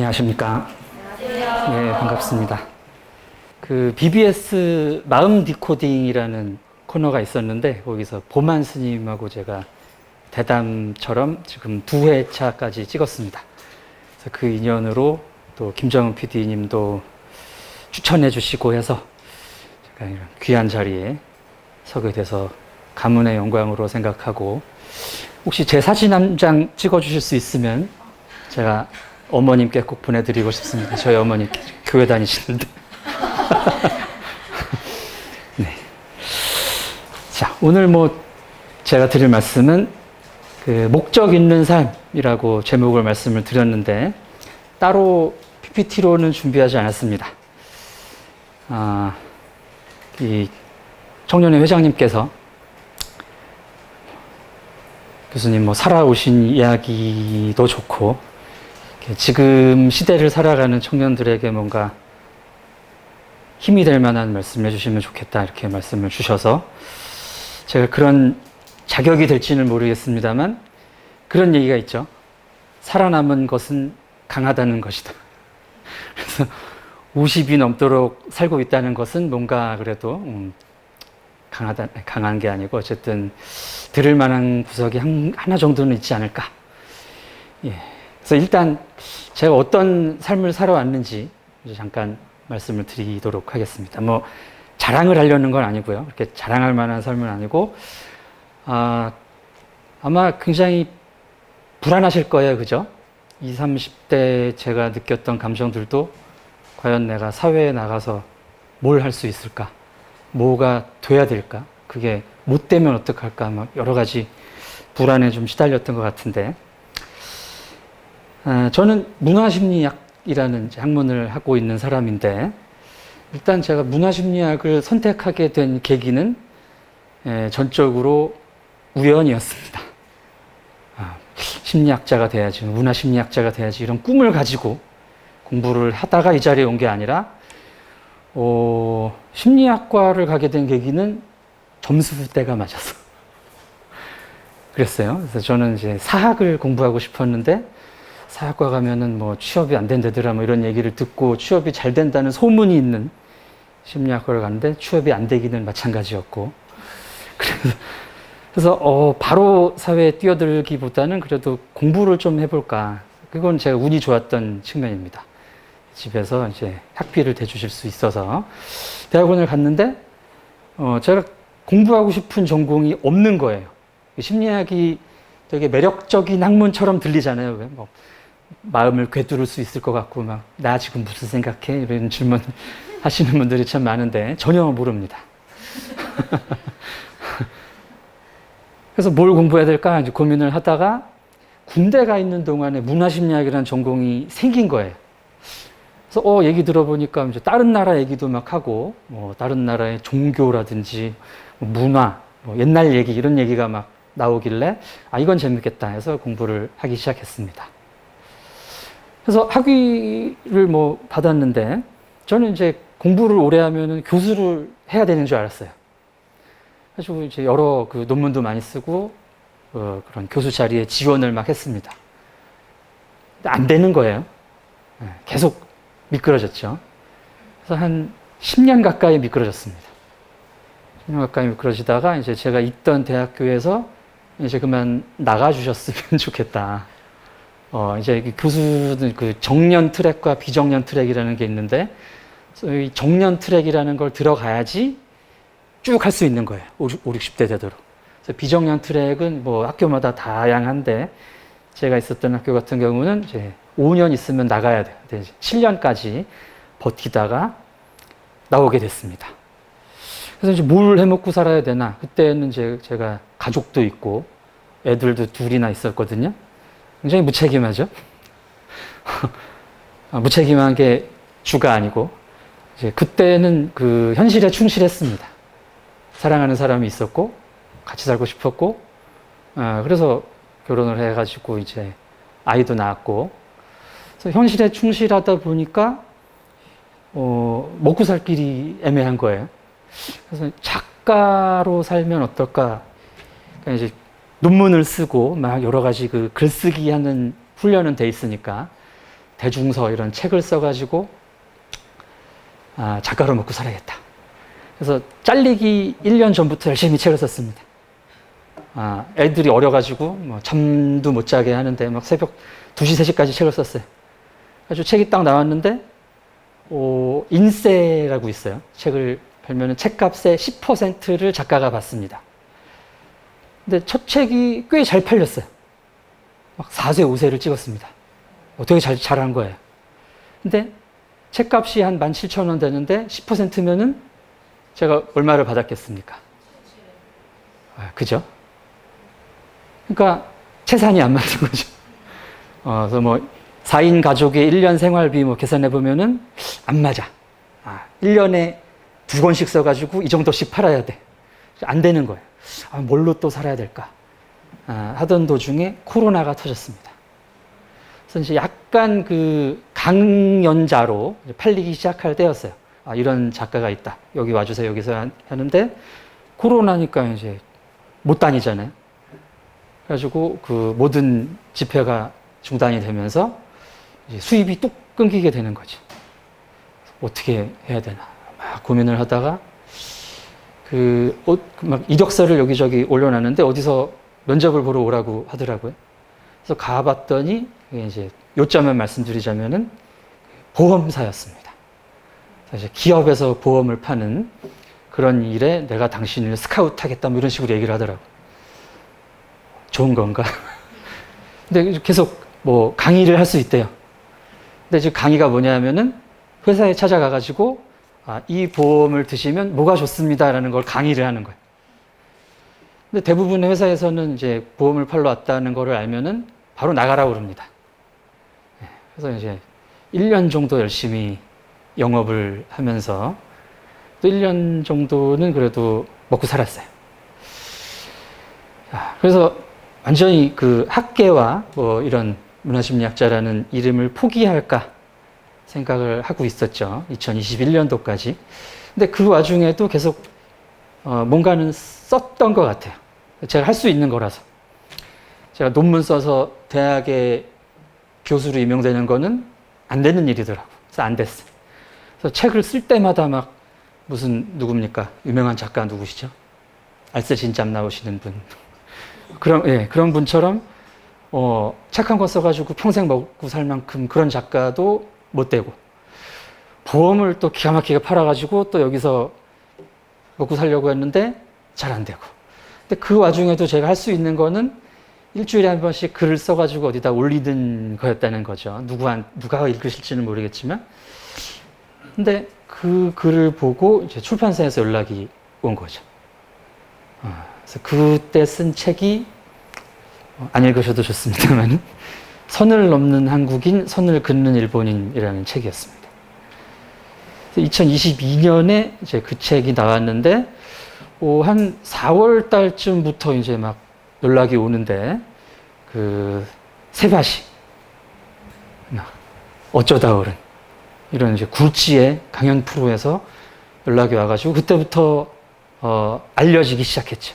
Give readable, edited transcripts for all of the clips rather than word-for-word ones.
안녕하십니까. 네, 반갑습니다. 그 BBS 마음 디코딩이라는 코너가 있었는데 거기서 보만 스님하고 제가 대담처럼 지금 2회차까지 찍었습니다. 그래서 그 인연으로 또 김정은 PD님도 추천해 주시고 해서 제가 이런 귀한 자리에 서게 돼서 가문의 영광으로 생각하고, 혹시 제 사진 한 장 찍어 주실 수 있으면 제가 어머님께 꼭 보내드리고 싶습니다. 저희 어머니 교회 다니시는데. 네. 자, 오늘 제가 드릴 말씀은 그 목적 있는 삶이라고 제목을 말씀을 드렸는데 따로 PPT로는 준비하지 않았습니다. 이 청년회 회장님께서 교수님 살아오신 이야기도 좋고 지금 시대를 살아가는 청년들에게 뭔가 힘이 될 만한 말씀을 해주시면 좋겠다, 이렇게 말씀을 주셔서 제가 그런 자격이 될지는 모르겠습니다만 그런 얘기가 있죠. 살아남은 것은 강하다는 것이다. 그래서 50이 넘도록 살고 있다는 것은 뭔가 그래도 강한 게 아니고 어쨌든 들을 만한 구석이 하나 정도는 있지 않을까. 예. 그래서 일단 제가 어떤 삶을 살아왔는지 잠깐 말씀을 드리도록 하겠습니다. 자랑을 하려는 건 아니고요. 그렇게 자랑할 만한 삶은 아니고, 아마 굉장히 불안하실 거예요. 그죠? 20, 30대 제가 느꼈던 감정들도 과연 내가 사회에 나가서 뭘 할 수 있을까? 뭐가 돼야 될까? 그게 못 되면 어떡할까? 여러 가지 불안에 좀 시달렸던 것 같은데, 저는 문화심리학이라는 학문을 하고 있는 사람인데, 일단 제가 문화심리학을 선택하게 된 계기는 전적으로 우연이었습니다. 심리학자가 돼야지, 문화심리학자가 돼야지, 이런 꿈을 가지고 공부를 하다가 이 자리에 온 게 아니라, 심리학과를 가게 된 계기는 점수대가 맞아서 그랬어요. 그래서 저는 이제 사학을 공부하고 싶었는데, 사학과 가면은 취업이 안 된다더라 이런 얘기를 듣고 취업이 잘 된다는 소문이 있는 심리학과를 갔는데 취업이 안 되기는 마찬가지였고, 그래서 바로 사회에 뛰어들기보다는 그래도 공부를 좀 해볼까. 그건 제가 운이 좋았던 측면입니다. 집에서 이제 학비를 대주실 수 있어서 대학원을 갔는데 제가 공부하고 싶은 전공이 없는 거예요. 심리학이 되게 매력적인 학문처럼 들리잖아요. 마음을 꿰뚫을 수 있을 것 같고 나 지금 무슨 생각해? 이런 질문 하시는 분들이 참 많은데 전혀 모릅니다. 그래서 뭘 공부해야 될까 이제 고민을 하다가 군대 가 있는 동안에 문화심리학이라는 전공이 생긴 거예요. 그래서 얘기 들어보니까 이제 다른 나라 얘기도 막 하고 다른 나라의 종교라든지 문화, 옛날 얘기 이런 얘기가 막 나오길래 이건 재밌겠다 해서 공부를 하기 시작했습니다. 그래서 학위를 받았는데 저는 이제 공부를 오래 하면은 교수를 해야 되는 줄 알았어요. 그래서 이제 여러 논문도 많이 쓰고 그런 교수 자리에 지원을 막 했습니다. 안 되는 거예요. 계속 미끄러졌죠. 그래서 한 10년 가까이 미끄러졌습니다. 10년 가까이 미끄러지다가 이제 제가 있던 대학교에서 이제 그만 나가주셨으면 좋겠다. 이제 교수들 정년 트랙과 비정년 트랙이라는 게 있는데, 이 정년 트랙이라는 걸 들어가야지 쭉 할 수 있는 거예요. 5, 60대 되도록. 그래서 비정년 트랙은 학교마다 다양한데, 제가 있었던 학교 같은 경우는 이제 5년 있으면 나가야 돼요. 7년까지 버티다가 나오게 됐습니다. 그래서 이제 뭘 해먹고 살아야 되나. 그때는 제가 가족도 있고 애들도 둘이나 있었거든요. 굉장히 무책임하죠. 무책임한 게 주가 아니고, 이제 그때는 현실에 충실했습니다. 사랑하는 사람이 있었고 같이 살고 싶었고, 그래서 결혼을 해가지고 이제 아이도 낳았고, 그래서 현실에 충실하다 보니까 먹고 살 길이 애매한 거예요. 그래서 작가로 살면 어떨까? 그러니까 이제 논문을 쓰고 막 여러 가지 글쓰기 하는 훈련은 돼 있으니까 대중서 이런 책을 써가지고 작가로 먹고 살아야겠다. 그래서 잘리기 1년 전부터 열심히 책을 썼습니다. 애들이 어려가지고 뭐 잠도 못 자게 하는데 막 새벽 2시, 3시까지 책을 썼어요. 그래서 책이 딱 나왔는데 인세라고 있어요. 책을 팔면은 책값의 10%를 작가가 받습니다. 근데 첫 책이 꽤 잘 팔렸어요. 막 4세, 5세를 찍었습니다. 되게 잘한 거예요. 근데 책값이 한 17,000원 되는데 10%면은 제가 얼마를 받았겠습니까? 그죠? 그러니까 채산이 안 맞는 거죠. 그래서 뭐 4인 가족의 1년 생활비 뭐 계산해 보면은 안 맞아. 1년에 2권씩 써가지고 이 정도씩 팔아야 돼. 안 되는 거예요. 뭘로 또 살아야 될까? 하던 도중에 코로나가 터졌습니다. 그래서 이제 약간 그 강연자로 팔리기 시작할 때였어요. 이런 작가가 있다. 여기 와주세요. 여기서 하는데 코로나니까 이제 못 다니잖아요. 그래가지고 그 모든 집회가 중단이 되면서 이제 수입이 뚝 끊기게 되는 거죠. 어떻게 해야 되나 막 고민을 하다가 막 이력서를 여기저기 올려놨는데 어디서 면접을 보러 오라고 하더라고요. 그래서 가봤더니 이제 요점을 말씀드리자면은 보험사였습니다. 그래서 기업에서 보험을 파는 그런 일에 내가 당신을 스카우트하겠다 뭐 이런 식으로 얘기를 하더라고요. 좋은 건가? 근데 계속 뭐 강의를 할 수 있대요. 근데 지금 강의가 뭐냐면은 회사에 찾아가가지고 이 보험을 드시면 뭐가 좋습니다라는 걸 강의를 하는 거예요. 근데 대부분의 회사에서는 이제 보험을 팔러 왔다는 거를 알면은 바로 나가라고 그럽니다. 그래서 이제 1년 정도 열심히 영업을 하면서 또 1년 정도는 그래도 먹고 살았어요. 그래서 완전히 그 학계와 뭐 이런 문화심리학자라는 이름을 포기할까 생각을 하고 있었죠. 2021년도까지. 근데 그 와중에도 계속 뭔가는 썼던 것 같아요. 제가 할 수 있는 거라서. 제가 논문 써서 대학에 교수로 임용되는 거는 안 되는 일이더라고요. 그래서 안 됐어요. 그래서 책을 쓸 때마다 막 무슨 누굽니까? 유명한 작가 누구시죠? 알쓰신잡 나오시는 분. 그런 분처럼 책 한 권 써가지고 평생 먹고 살 만큼 그런 작가도 못 되고 보험을 또 기가 막히게 팔아가지고 또 여기서 먹고 살려고 했는데 잘 안 되고. 근데 그 와중에도 제가 할 수 있는 거는 일주일에 한 번씩 글을 써가지고 어디다 올리는 거였다는 거죠. 누가 읽으실지는 모르겠지만. 근데 그 글을 보고 이제 출판사에서 연락이 온 거죠. 그래서 그때 쓴 책이 안 읽으셔도 좋습니다만 선을 넘는 한국인, 선을 긋는 일본인이라는 책이었습니다. 2022년에 이제 그 책이 나왔는데 한 4월 달쯤부터 이제 막 연락이 오는데 세바시, 어쩌다 어른 이런 이제 굴지의 강연 프로에서 연락이 와가지고 그때부터 알려지기 시작했죠.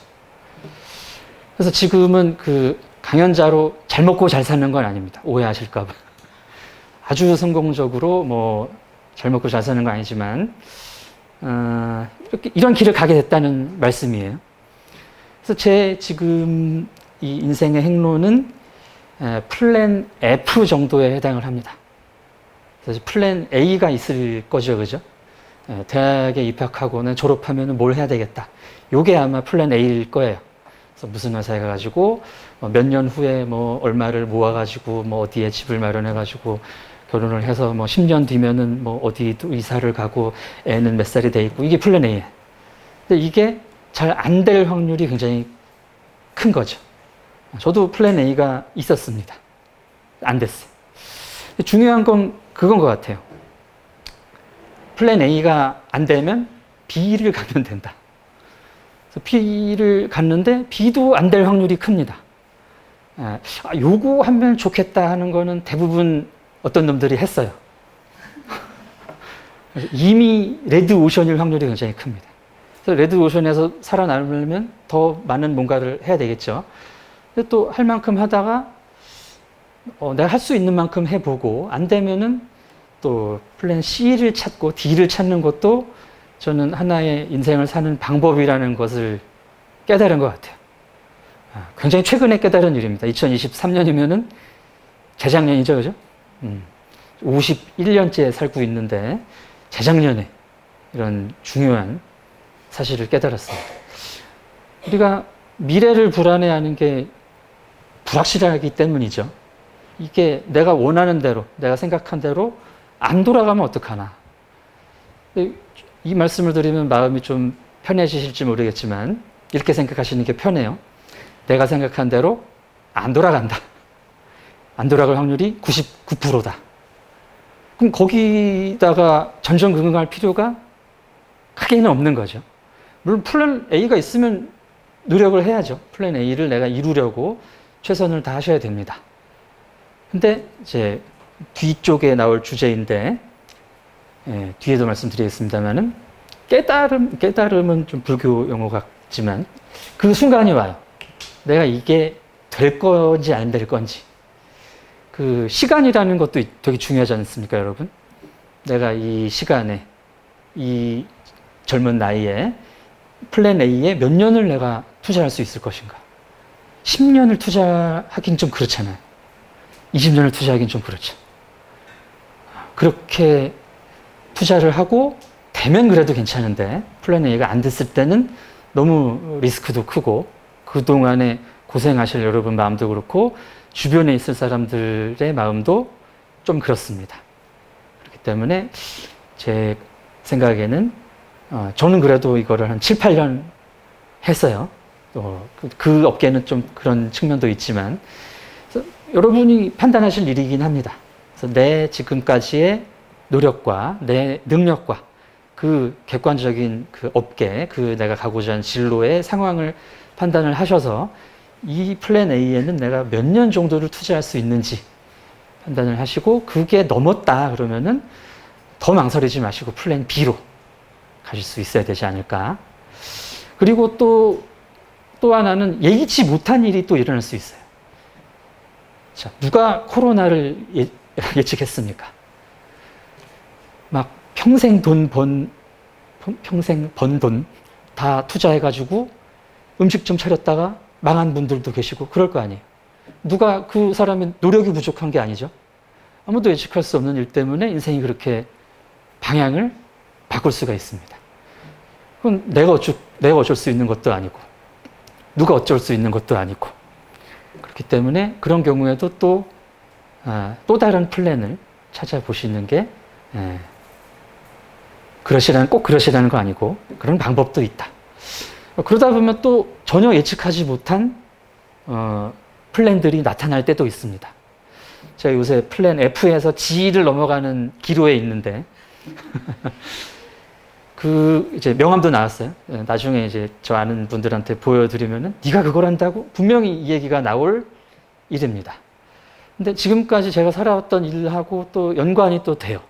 그래서 지금은 그 강연자로 잘 먹고 잘 사는 건 아닙니다. 오해하실까봐. 아주 성공적으로 뭐 잘 먹고 잘 사는 건 아니지만 이런 길을 가게 됐다는 말씀이에요. 그래서 제 지금 이 인생의 행로는 플랜 F 정도에 해당을 합니다. 그래서 플랜 A가 있을 거죠, 그죠? 대학에 입학하고는 졸업하면 뭘 해야 되겠다. 요게 아마 플랜 A일 거예요. 그래서 무슨 회사에 가가지고 몇 년 후에 뭐 얼마를 모아가지고 뭐 어디에 집을 마련해가지고 결혼을 해서 뭐 10년 뒤면은 뭐 어디 이사를 가고 애는 몇 살이 돼 있고 이게 플랜 A예요. 근데 이게 잘 안 될 확률이 굉장히 큰 거죠. 저도 플랜 A가 있었습니다. 안 됐어요. 중요한 건 그건 것 같아요. 플랜 A가 안 되면 B를 가면 된다. 그래서 B를 갔는데 B도 안 될 확률이 큽니다. 요거 하면 좋겠다 하는 거는 대부분 어떤 놈들이 했어요. 이미 레드 오션일 확률이 굉장히 큽니다. 그래서 레드 오션에서 살아남으려면 더 많은 뭔가를 해야 되겠죠. 근데 또 할 만큼 하다가 내가 할 수 있는 만큼 해보고 안 되면은 또 플랜 C를 찾고 D를 찾는 것도 저는 하나의 인생을 사는 방법이라는 것을 깨달은 것 같아요. 굉장히 최근에 깨달은 일입니다. 2023년이면은 재작년이죠, 그죠? 51년째 살고 있는데 재작년에 이런 중요한 사실을 깨달았습니다. 우리가 미래를 불안해하는 게 불확실하기 때문이죠. 이게 내가 원하는 대로, 내가 생각한 대로 안 돌아가면 어떡하나. 이 말씀을 드리면 마음이 좀 편해지실지 모르겠지만 이렇게 생각하시는 게 편해요. 내가 생각한 대로 안 돌아간다. 안 돌아갈 확률이 99%다. 그럼 거기다가 전전긍긍할 필요가 크게는 없는 거죠. 물론 플랜 A가 있으면 노력을 해야죠. 플랜 A를 내가 이루려고 최선을 다하셔야 됩니다. 근데 이제 뒤쪽에 나올 주제인데 뒤에도 말씀드리겠습니다만은 깨달음은 좀 불교 용어 같지만 그 순간이 와요. 내가 이게 될 건지 안 될 건지. 그 시간이라는 것도 되게 중요하지 않습니까, 여러분? 내가 이 시간에 이 젊은 나이에 플랜 A에 몇 년을 내가 투자할 수 있을 것인가? 10년을 투자하긴 좀 그렇잖아요. 20년을 투자하긴 좀 그렇죠. 그렇게 투자를 하고 되면 그래도 괜찮은데 플랜 A가 안 됐을 때는 너무 리스크도 크고 그동안에 고생하실 여러분 마음도 그렇고 주변에 있을 사람들의 마음도 좀 그렇습니다. 그렇기 때문에 제 생각에는 저는 그래도 이거를 한 7, 8년 했어요. 그 업계는 좀 그런 측면도 있지만 여러분이 판단하실 일이긴 합니다. 그래서 내 지금까지의 노력과 내 능력과 그 객관적인 그 업계, 그 내가 가고자 하는 진로의 상황을 판단을 하셔서 이 플랜 A에는 내가 몇 년 정도를 투자할 수 있는지 판단을 하시고 그게 넘었다 그러면은 더 망설이지 마시고 플랜 B로 가실 수 있어야 되지 않을까. 그리고 또 하나는 예기치 못한 일이 또 일어날 수 있어요. 자, 누가 코로나를 예측했습니까? 막 평생 번 돈 다 투자해가지고 음식점 차렸다가 망한 분들도 계시고 그럴 거 아니에요. 누가 그 사람의 노력이 부족한 게 아니죠. 아무도 예측할 수 없는 일 때문에 인생이 그렇게 방향을 바꿀 수가 있습니다. 그건 내가 어쩔 수 있는 것도 아니고 누가 어쩔 수 있는 것도 아니고 그렇기 때문에 그런 경우에도 또 다른 플랜을 찾아보시는 게 꼭 그러시라는 거 아니고 그런 방법도 있다. 그러다 보면 또 전혀 예측하지 못한 플랜들이 나타날 때도 있습니다. 제가 요새 플랜 F에서 G를 넘어가는 기로에 있는데 이제 명함도 나왔어요. 나중에 이제 저 아는 분들한테 보여드리면은 네가 그걸 한다고? 분명히 이 얘기가 나올 일입니다. 근데 지금까지 제가 살아왔던 일하고 또 연관이 또 돼요.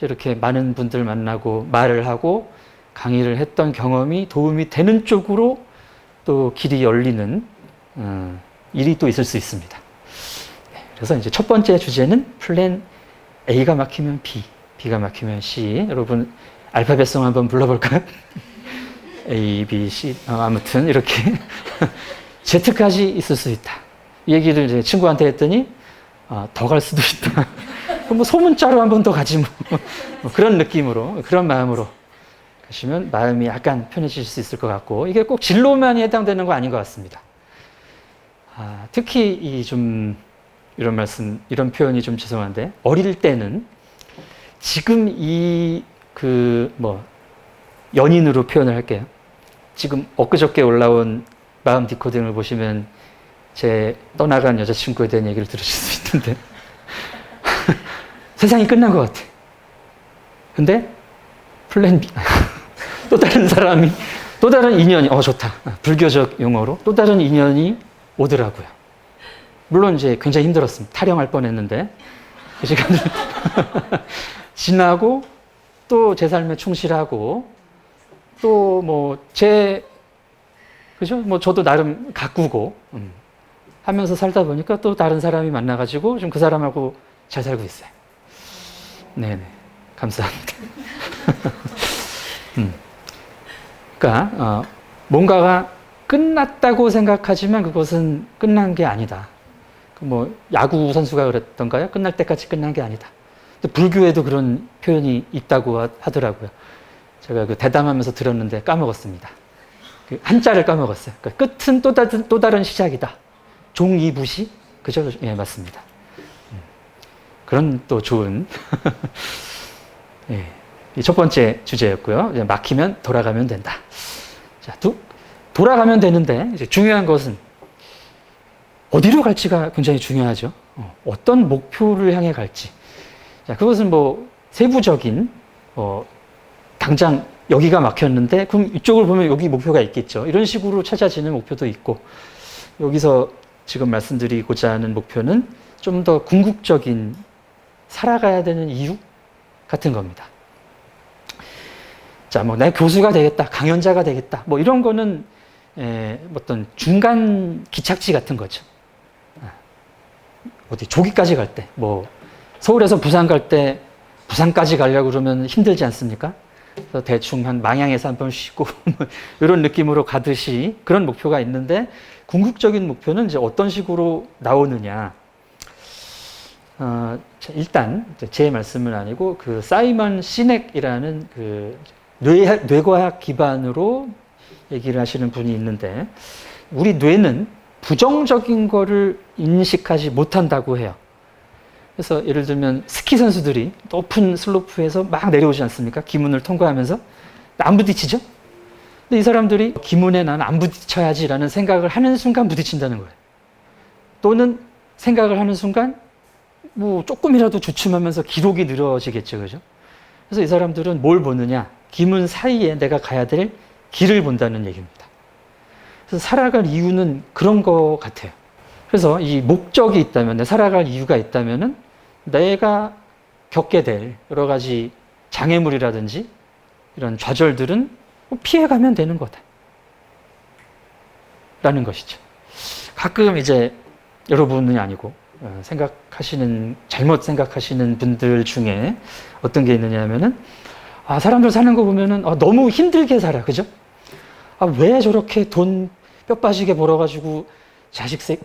이렇게 많은 분들 만나고 말을 하고 강의를 했던 경험이 도움이 되는 쪽으로 또 길이 열리는 일이 또 있을 수 있습니다. 그래서 이제 첫 번째 주제는 플랜 A가 막히면 B, B가 막히면 C. 여러분 알파벳송 한번 불러볼까요? A, B, C. 아무튼 이렇게 Z까지 있을 수 있다. 이 얘기를 이제 친구한테 했더니 더 갈 수도 있다. 그럼 뭐 소문자로 한 번 더 가지 뭐. 그런 느낌으로, 그런 마음으로 가시면 마음이 약간 편해질 수 있을 것 같고 이게 꼭 진로만이 해당되는 거 아닌 것 같습니다. 특히 이런 표현이 좀 죄송한데 어릴 때는 지금 연인으로 표현을 할게요. 지금 엊그저께 올라온 마음 디코딩을 보시면 제 떠나간 여자친구에 대한 얘기를 들으실 수 있는데 세상이 끝난 것 같아. 근데 플랜 B 또 다른 사람이 또 다른 인연이 좋다. 불교적 용어로 또 다른 인연이 오더라고요. 물론 이제 굉장히 힘들었습니다. 탈영할 뻔했는데 그 시간을 지나고 또 제 삶에 충실하고 또 그죠? 저도 나름 가꾸고 하면서 살다 보니까 또 다른 사람이 만나가지고 좀 그 사람하고 잘 살고 있어요. 네네. 감사합니다. 그러니까 뭔가가 끝났다고 생각하지만 그것은 끝난 게 아니다. 뭐 야구 선수가 그랬던가요? 끝날 때까지 끝난 게 아니다. 불교에도 그런 표현이 있다고 하더라고요. 제가 그 대담하면서 들었는데 까먹었습니다. 그 한자를 까먹었어요. 그러니까 끝은 또 다른 시작이다. 종이부시? 그죠? 예, 맞습니다. 그런 또 좋은 예, 첫 번째 주제였고요. 이제 막히면 돌아가면 된다. 자, 돌아가면 되는데 이제 중요한 것은 어디로 갈지가 굉장히 중요하죠. 어떤 목표를 향해 갈지. 자, 그것은 뭐 세부적인 당장 여기가 막혔는데 그럼 이쪽을 보면 여기 목표가 있겠죠. 이런 식으로 찾아지는 목표도 있고 여기서 지금 말씀드리고자 하는 목표는 좀 더 궁극적인 살아가야 되는 이유 같은 겁니다. 자, 뭐 내가 교수가 되겠다, 강연자가 되겠다, 뭐 이런 거는 어떤 중간 기착지 같은 거죠. 어디 조기까지 갈 때, 뭐 서울에서 부산 갈 때 부산까지 가려고 그러면 힘들지 않습니까? 그래서 대충 한 망향에서 한번 쉬고 이런 느낌으로 가듯이 그런 목표가 있는데 궁극적인 목표는 이제 어떤 식으로 나오느냐? 일단 제 말씀은 아니고 그 사이먼 시넥이라는 그 뇌과학 기반으로 얘기를 하시는 분이 있는데 우리 뇌는 부정적인 거를 인식하지 못한다고 해요. 그래서 예를 들면 스키 선수들이 높은 슬로프에서 막 내려오지 않습니까? 기문을 통과하면서 안 부딪히죠? 근데 이 사람들이 기문에 난 안 부딪혀야지라는 생각을 하는 순간 부딪힌다는 거예요. 또는 생각을 하는 순간 뭐 조금이라도 주춤하면서 기록이 늘어지겠죠, 그죠? 그래서 이 사람들은 뭘 보느냐? 기문 사이에 내가 가야 될 길을 본다는 얘기입니다. 그래서 살아갈 이유는 그런 거 같아요. 그래서 이 목적이 있다면, 살아갈 이유가 있다면은 내가 겪게 될 여러 가지 장애물이라든지 이런 좌절들은 피해가면 되는 거다. 라는 것이죠. 가끔 이제 여러분이 아니고 잘못 생각하시는 분들 중에 어떤 게 있느냐 하면은 사람들 사는 거 보면은 너무 힘들게 살아. 그죠? 왜 저렇게 돈 뼈 빠지게 벌어가지고 자식들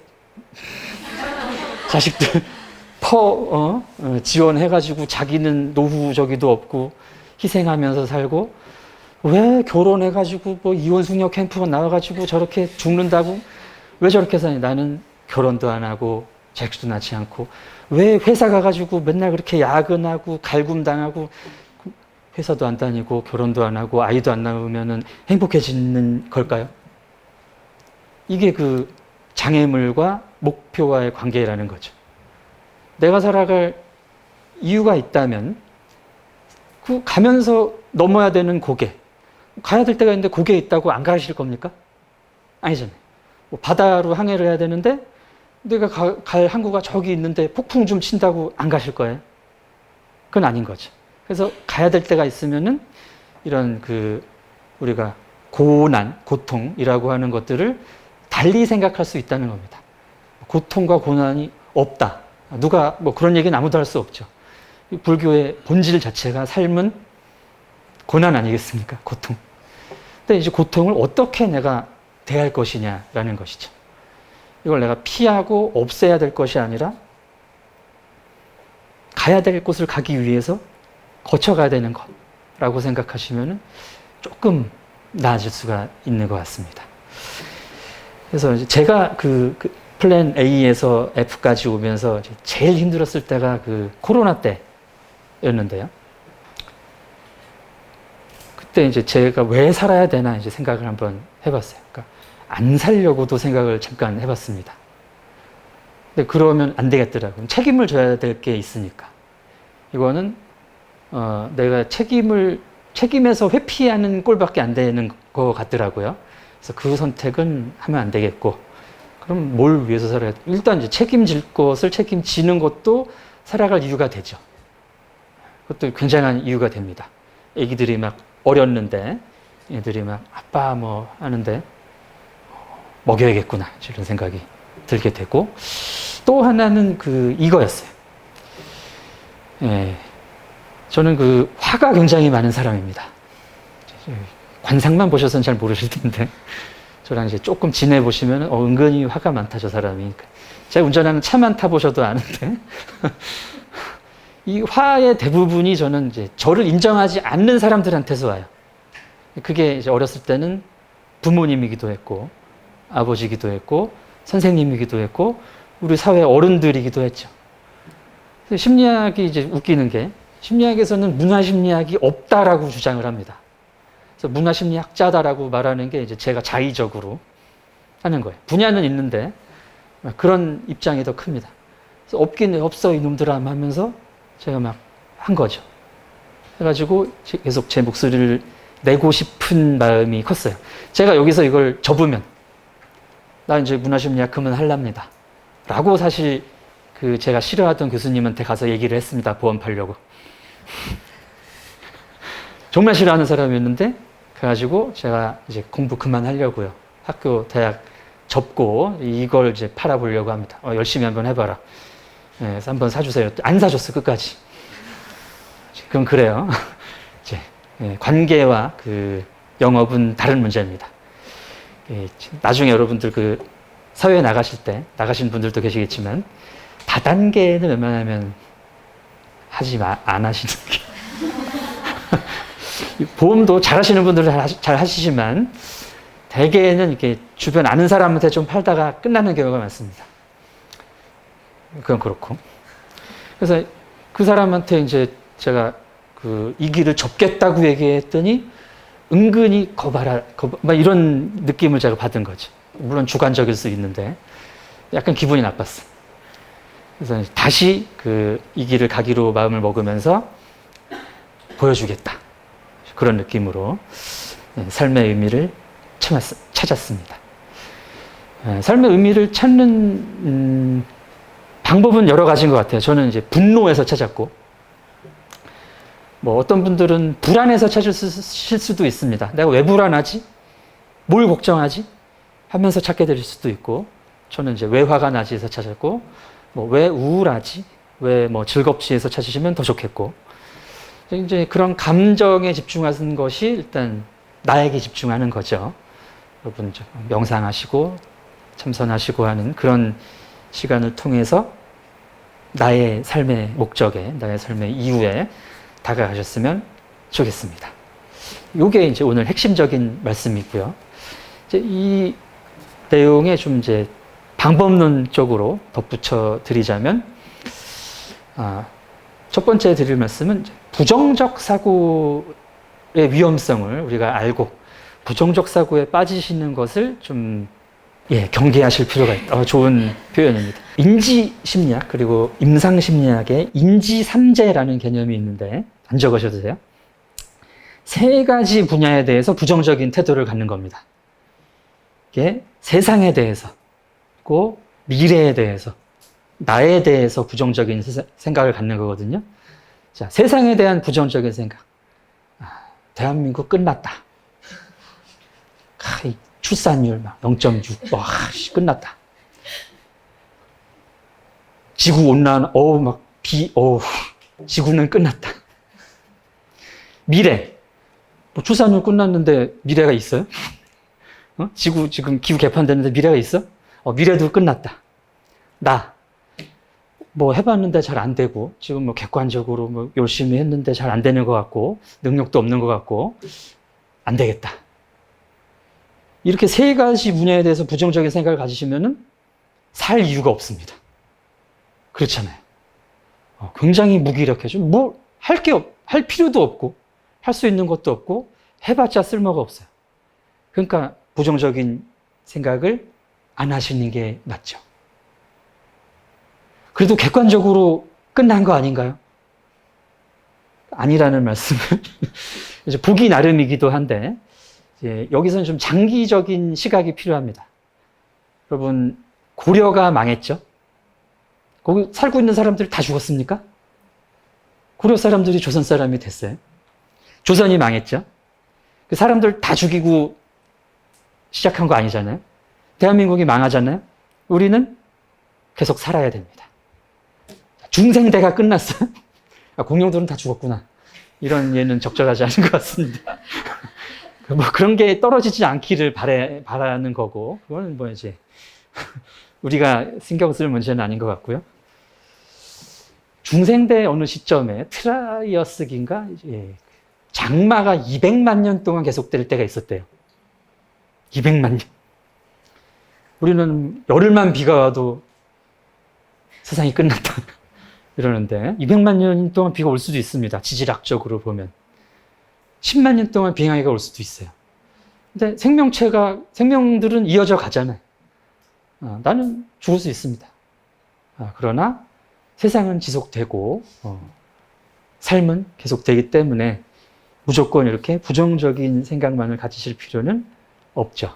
지원해가지고 자기는 노후 저기도 없고 희생하면서 살고 왜 결혼해가지고 뭐 이혼 숙녀 캠프 나와가지고 저렇게 죽는다고 왜 저렇게 사니? 나는 결혼도 안 하고 자식도 낳지 않고 왜 회사 가가지고 맨날 그렇게 야근하고 갈굼당하고 회사도 안 다니고 결혼도 안 하고 아이도 안 낳으면은 행복해지는 걸까요? 이게 그 장애물과 목표와의 관계라는 거죠. 내가 살아갈 이유가 있다면 그 가면서 넘어야 되는 고개, 가야 될 때가 있는데 고개에 있다고 안 가실 겁니까? 아니잖아요. 뭐 바다로 항해를 해야 되는데 내가 갈 항구가 저기 있는데 폭풍 좀 친다고 안 가실 거예요? 그건 아닌 거죠. 그래서 가야 될 때가 있으면은 이런 우리가 고통이라고 하는 것들을 달리 생각할 수 있다는 겁니다. 고통과 고난이 없다. 누가 뭐 그런 얘기는 아무도 할 수 없죠. 불교의 본질 자체가 삶은 고난 아니겠습니까? 고통. 근데 이제 고통을 어떻게 내가 대할 것이냐라는 것이죠. 이걸 내가 피하고 없애야 될 것이 아니라 가야 될 곳을 가기 위해서 거쳐가야 되는 것라고 생각하시면 조금 나아질 수가 있는 것 같습니다. 그래서 제가 플랜 A에서 F까지 오면서 제일 힘들었을 때가 코로나 때였는데요. 그때 이제 제가 왜 살아야 되나 이제 생각을 한번 해봤어요. 그러니까 안 살려고도 생각을 잠깐 해봤습니다. 근데 그러면 안 되겠더라고요. 책임을 져야 될 게 있으니까. 이거는 내가 책임에서 회피하는 꼴밖에 안 되는 것 같더라고요. 그래서 그 선택은 하면 안 되겠고, 그럼 뭘 위해서 살아야 돼? 일단 이제 책임질 것을 책임지는 것도 살아갈 이유가 되죠. 그것도 굉장한 이유가 됩니다. 애기들이 막 어렸는데, 애들이 막 아빠 뭐 하는데, 먹여야겠구나. 이런 생각이 들게 되고, 또 하나는 이거였어요. 예, 저는 화가 굉장히 많은 사람입니다. 관상만 보셔서는 잘 모르실 텐데, 저랑 이제 조금 지내보시면, 은근히 화가 많다, 저 사람이. 제가 운전하는 차만 타보셔도 아는데, 이 화의 대부분이 저는 이제 저를 인정하지 않는 사람들한테서 와요. 그게 이제 어렸을 때는 부모님이기도 했고, 아버지이기도 했고, 선생님이기도 했고, 우리 사회 어른들이기도 했죠. 심리학이 이제 웃기는 게, 심리학에서는 문화심리학이 없다라고 주장을 합니다. 그래서 문화심리학자다라고 말하는 게 이제 제가 자의적으로 하는 거예요. 분야는 있는데, 그런 입장이 더 큽니다. 그래서 없긴 없어, 이놈들아 하면서 제가 막 한 거죠. 해가지고 계속 제 목소리를 내고 싶은 마음이 컸어요. 제가 여기서 이걸 접으면, 나 이제 문화심리학 그만하랍니다. 라고 사실 제가 싫어하던 교수님한테 가서 얘기를 했습니다. 보험 팔려고. 정말 싫어하는 사람이었는데, 그래가지고 제가 이제 공부 그만하려고요. 학교, 대학 접고 이걸 이제 팔아보려고 합니다. 열심히 한번 해봐라. 예, 그래서 한번 사주세요. 안 사줬어, 끝까지. 그럼 그래요. 이제 관계와 영업은 다른 문제입니다. 나중에 여러분들 사회에 나가실 때, 나가신 분들도 계시겠지만, 다단계는 웬만하면 안 하시는 게. 보험도 잘 하시는 분들은 잘 하시지만, 대개는 이렇게 주변 아는 사람한테 좀 팔다가 끝나는 경우가 많습니다. 그건 그렇고. 그래서 그 사람한테 이제 제가 이 길을 접겠다고 얘기했더니, 은근히 막 이런 느낌을 제가 받은 거죠. 물론 주관적일 수 있는데, 약간 기분이 나빴어. 그래서 다시 이 길을 가기로 마음을 먹으면서 보여주겠다. 그런 느낌으로 삶의 의미를 찾았습니다. 삶의 의미를 찾는 방법은 여러 가지인 것 같아요. 저는 이제 분노에서 찾았고, 어떤 분들은 불안해서 찾으실 수도 있습니다. 내가 왜 불안하지? 뭘 걱정하지? 하면서 찾게 될 수도 있고, 저는 이제 왜 화가 나지 해서 찾았고, 왜 우울하지? 왜 즐겁지 해서 찾으시면 더 좋겠고, 이제 그런 감정에 집중하는 것이 일단 나에게 집중하는 거죠. 여러분 명상하시고 참선하시고 하는 그런 시간을 통해서 나의 삶의 목적에, 나의 삶의 이유에 다가가셨으면 좋겠습니다. 이게 이제 오늘 핵심적인 말씀이고요. 이제 이 내용에 좀 이제 방법론적으로 덧붙여 드리자면, 첫 번째 드릴 말씀은 부정적 사고의 위험성을 우리가 알고 부정적 사고에 빠지시는 것을 좀 경계하실 필요가 있다. 좋은 표현입니다. 인지심리학 그리고 임상심리학에 인지삼재라는 개념이 있는데, 안 적으셔도 돼요. 세 가지 분야에 대해서 부정적인 태도를 갖는 겁니다. 이게 세상에 대해서, 고 미래에 대해서, 나에 대해서 부정적인 생각을 갖는 거거든요. 자, 세상에 대한 부정적인 생각. 대한민국 끝났다. 출산율 0.6. 와, 끝났다. 지구 온난, 지구는 끝났다. 미래. 출산율 끝났는데 미래가 있어요? 지구 지금 기후 개판되는데 미래가 있어? 미래도 끝났다. 나. 해봤는데 잘 안 되고, 지금 객관적으로 열심히 했는데 잘 안 되는 것 같고, 능력도 없는 것 같고, 안 되겠다. 이렇게 세 가지 분야에 대해서 부정적인 생각을 가지시면은 살 이유가 없습니다. 그렇잖아요. 굉장히 무기력해져. 할 필요도 없고, 할 수 있는 것도 없고, 해봤자 쓸모가 없어요. 그러니까 부정적인 생각을 안 하시는 게 맞죠. 그래도 객관적으로 끝난 거 아닌가요? 아니라는 말씀을 이제 보기 나름이기도 한데, 여기서는 좀 장기적인 시각이 필요합니다. 여러분, 고려가 망했죠? 거기 살고 있는 사람들 다 죽었습니까? 고려 사람들이 조선 사람이 됐어요. 조선이 망했죠? 그 사람들 다 죽이고 시작한 거 아니잖아요? 대한민국이 망하잖아요? 우리는 계속 살아야 됩니다. 중생대가 끝났어요. 공룡들은 다 죽었구나. 이런 예는 적절하지 않은 것 같습니다. 뭐 그런 게 떨어지지 않기를 바라는 거고, 그거는 뭐 이제 우리가 신경 쓸 문제는 아닌 것 같고요. 중생대 어느 시점에 트라이어스기인가 장마가 200만 년 동안 계속될 때가 있었대요. 200만 년. 우리는 열흘만 비가 와도 세상이 끝났다 이러는데 200만 년 동안 비가 올 수도 있습니다. 지질학적으로 보면. 10만 년 동안 빙하기가 올 수도 있어요. 근데 생명들은 이어져 가잖아요. 나는 죽을 수 있습니다. 그러나 세상은 지속되고 삶은 계속되기 때문에 무조건 이렇게 부정적인 생각만을 가지실 필요는 없죠.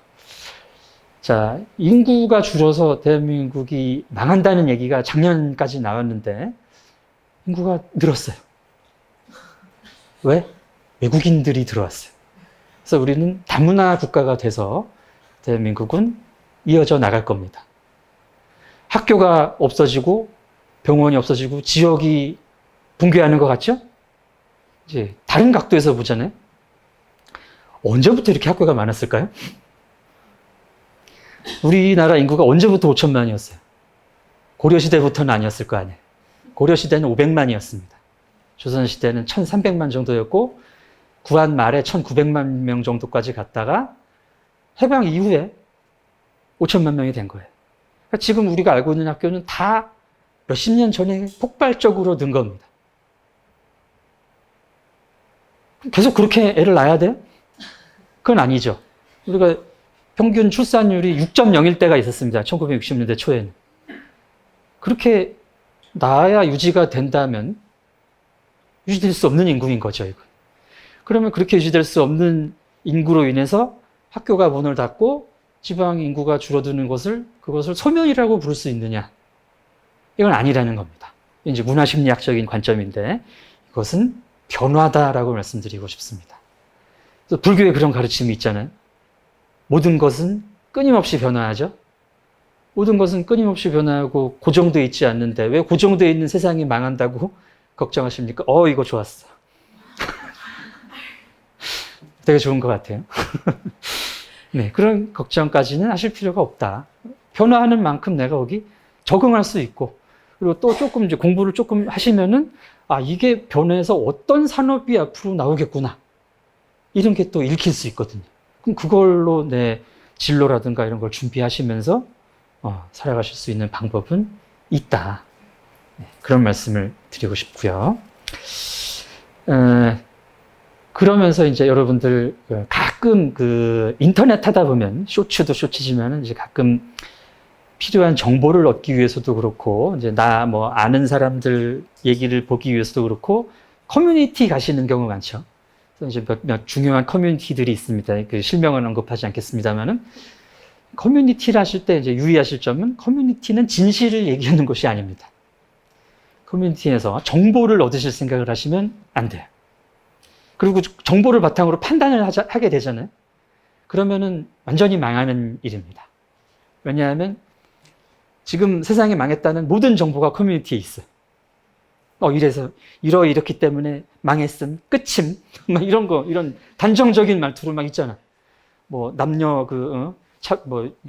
자, 인구가 줄어서 대한민국이 망한다는 얘기가 작년까지 나왔는데 인구가 늘었어요. 왜? 외국인들이 들어왔어요. 그래서 우리는 다문화 국가가 돼서 대한민국은 이어져 나갈 겁니다. 학교가 없어지고 병원이 없어지고 지역이 붕괴하는 것 같죠? 이제 다른 각도에서 보잖아요. 언제부터 이렇게 학교가 많았을까요? 우리나라 인구가 언제부터 5천만이었어요? 고려시대부터는 아니었을 거 아니에요. 고려시대는 500만이었습니다. 조선시대는 1300만 정도였고 구한 말에 1900만 명 정도까지 갔다가 해방 이후에 5천만 명이 된 거예요. 그러니까 지금 우리가 알고 있는 학교는 다 몇십 년 전에 폭발적으로 는 겁니다. 계속 그렇게 애를 낳아야 돼요? 그건 아니죠. 우리가 평균 출산율이 6.0일 때가 있었습니다. 1960년대 초에는. 그렇게 낳아야 유지가 된다면 유지될 수 없는 인구인 거죠, 이건. 그러면 그렇게 유지될 수 없는 인구로 인해서 학교가 문을 닫고 지방 인구가 줄어드는 그것을 소멸이라고 부를 수 있느냐? 이건 아니라는 겁니다. 이제 문화심리학적인 관점인데 이것은 변화다라고 말씀드리고 싶습니다. 그래서 불교에 그런 가르침이 있잖아요. 모든 것은 끊임없이 변화하죠. 모든 것은 끊임없이 변화하고 고정되어 있지 않는데 왜 고정되어 있는 세상이 망한다고 걱정하십니까? 이거 좋았어. 되게 좋은 것 같아요. 네, 그런 걱정까지는 하실 필요가 없다. 변화하는 만큼 내가 거기 적응할 수 있고, 그리고 또 조금 이제 공부를 조금 하시면은, 이게 변해서 어떤 산업이 앞으로 나오겠구나. 이런 게 또 읽힐 수 있거든요. 그럼 그걸로 내 진로라든가 이런 걸 준비하시면서, 살아가실 수 있는 방법은 있다. 네, 그런 말씀을 드리고 싶고요. 그러면서 이제 여러분들 가끔 인터넷 하다 보면 쇼츠도 쇼츠지만은 이제 가끔 필요한 정보를 얻기 위해서도 그렇고 이제 나 아는 사람들 얘기를 보기 위해서도 그렇고 커뮤니티 가시는 경우 많죠. 그래서 이제 몇 중요한 커뮤니티들이 있습니다. 그 실명은 언급하지 않겠습니다만은 커뮤니티를 하실 때 이제 유의하실 점은 커뮤니티는 진실을 얘기하는 것이 아닙니다. 커뮤니티에서 정보를 얻으실 생각을 하시면 안 돼요. 그리고 정보를 바탕으로 판단을 하게 되잖아요. 그러면은 완전히 망하는 일입니다. 왜냐하면 지금 세상이 망했다는 모든 정보가 커뮤니티에 있어요. 이래서 이렇기 때문에 망했음, 끝임, 이런 단정적인 말투로 막 있잖아. 남녀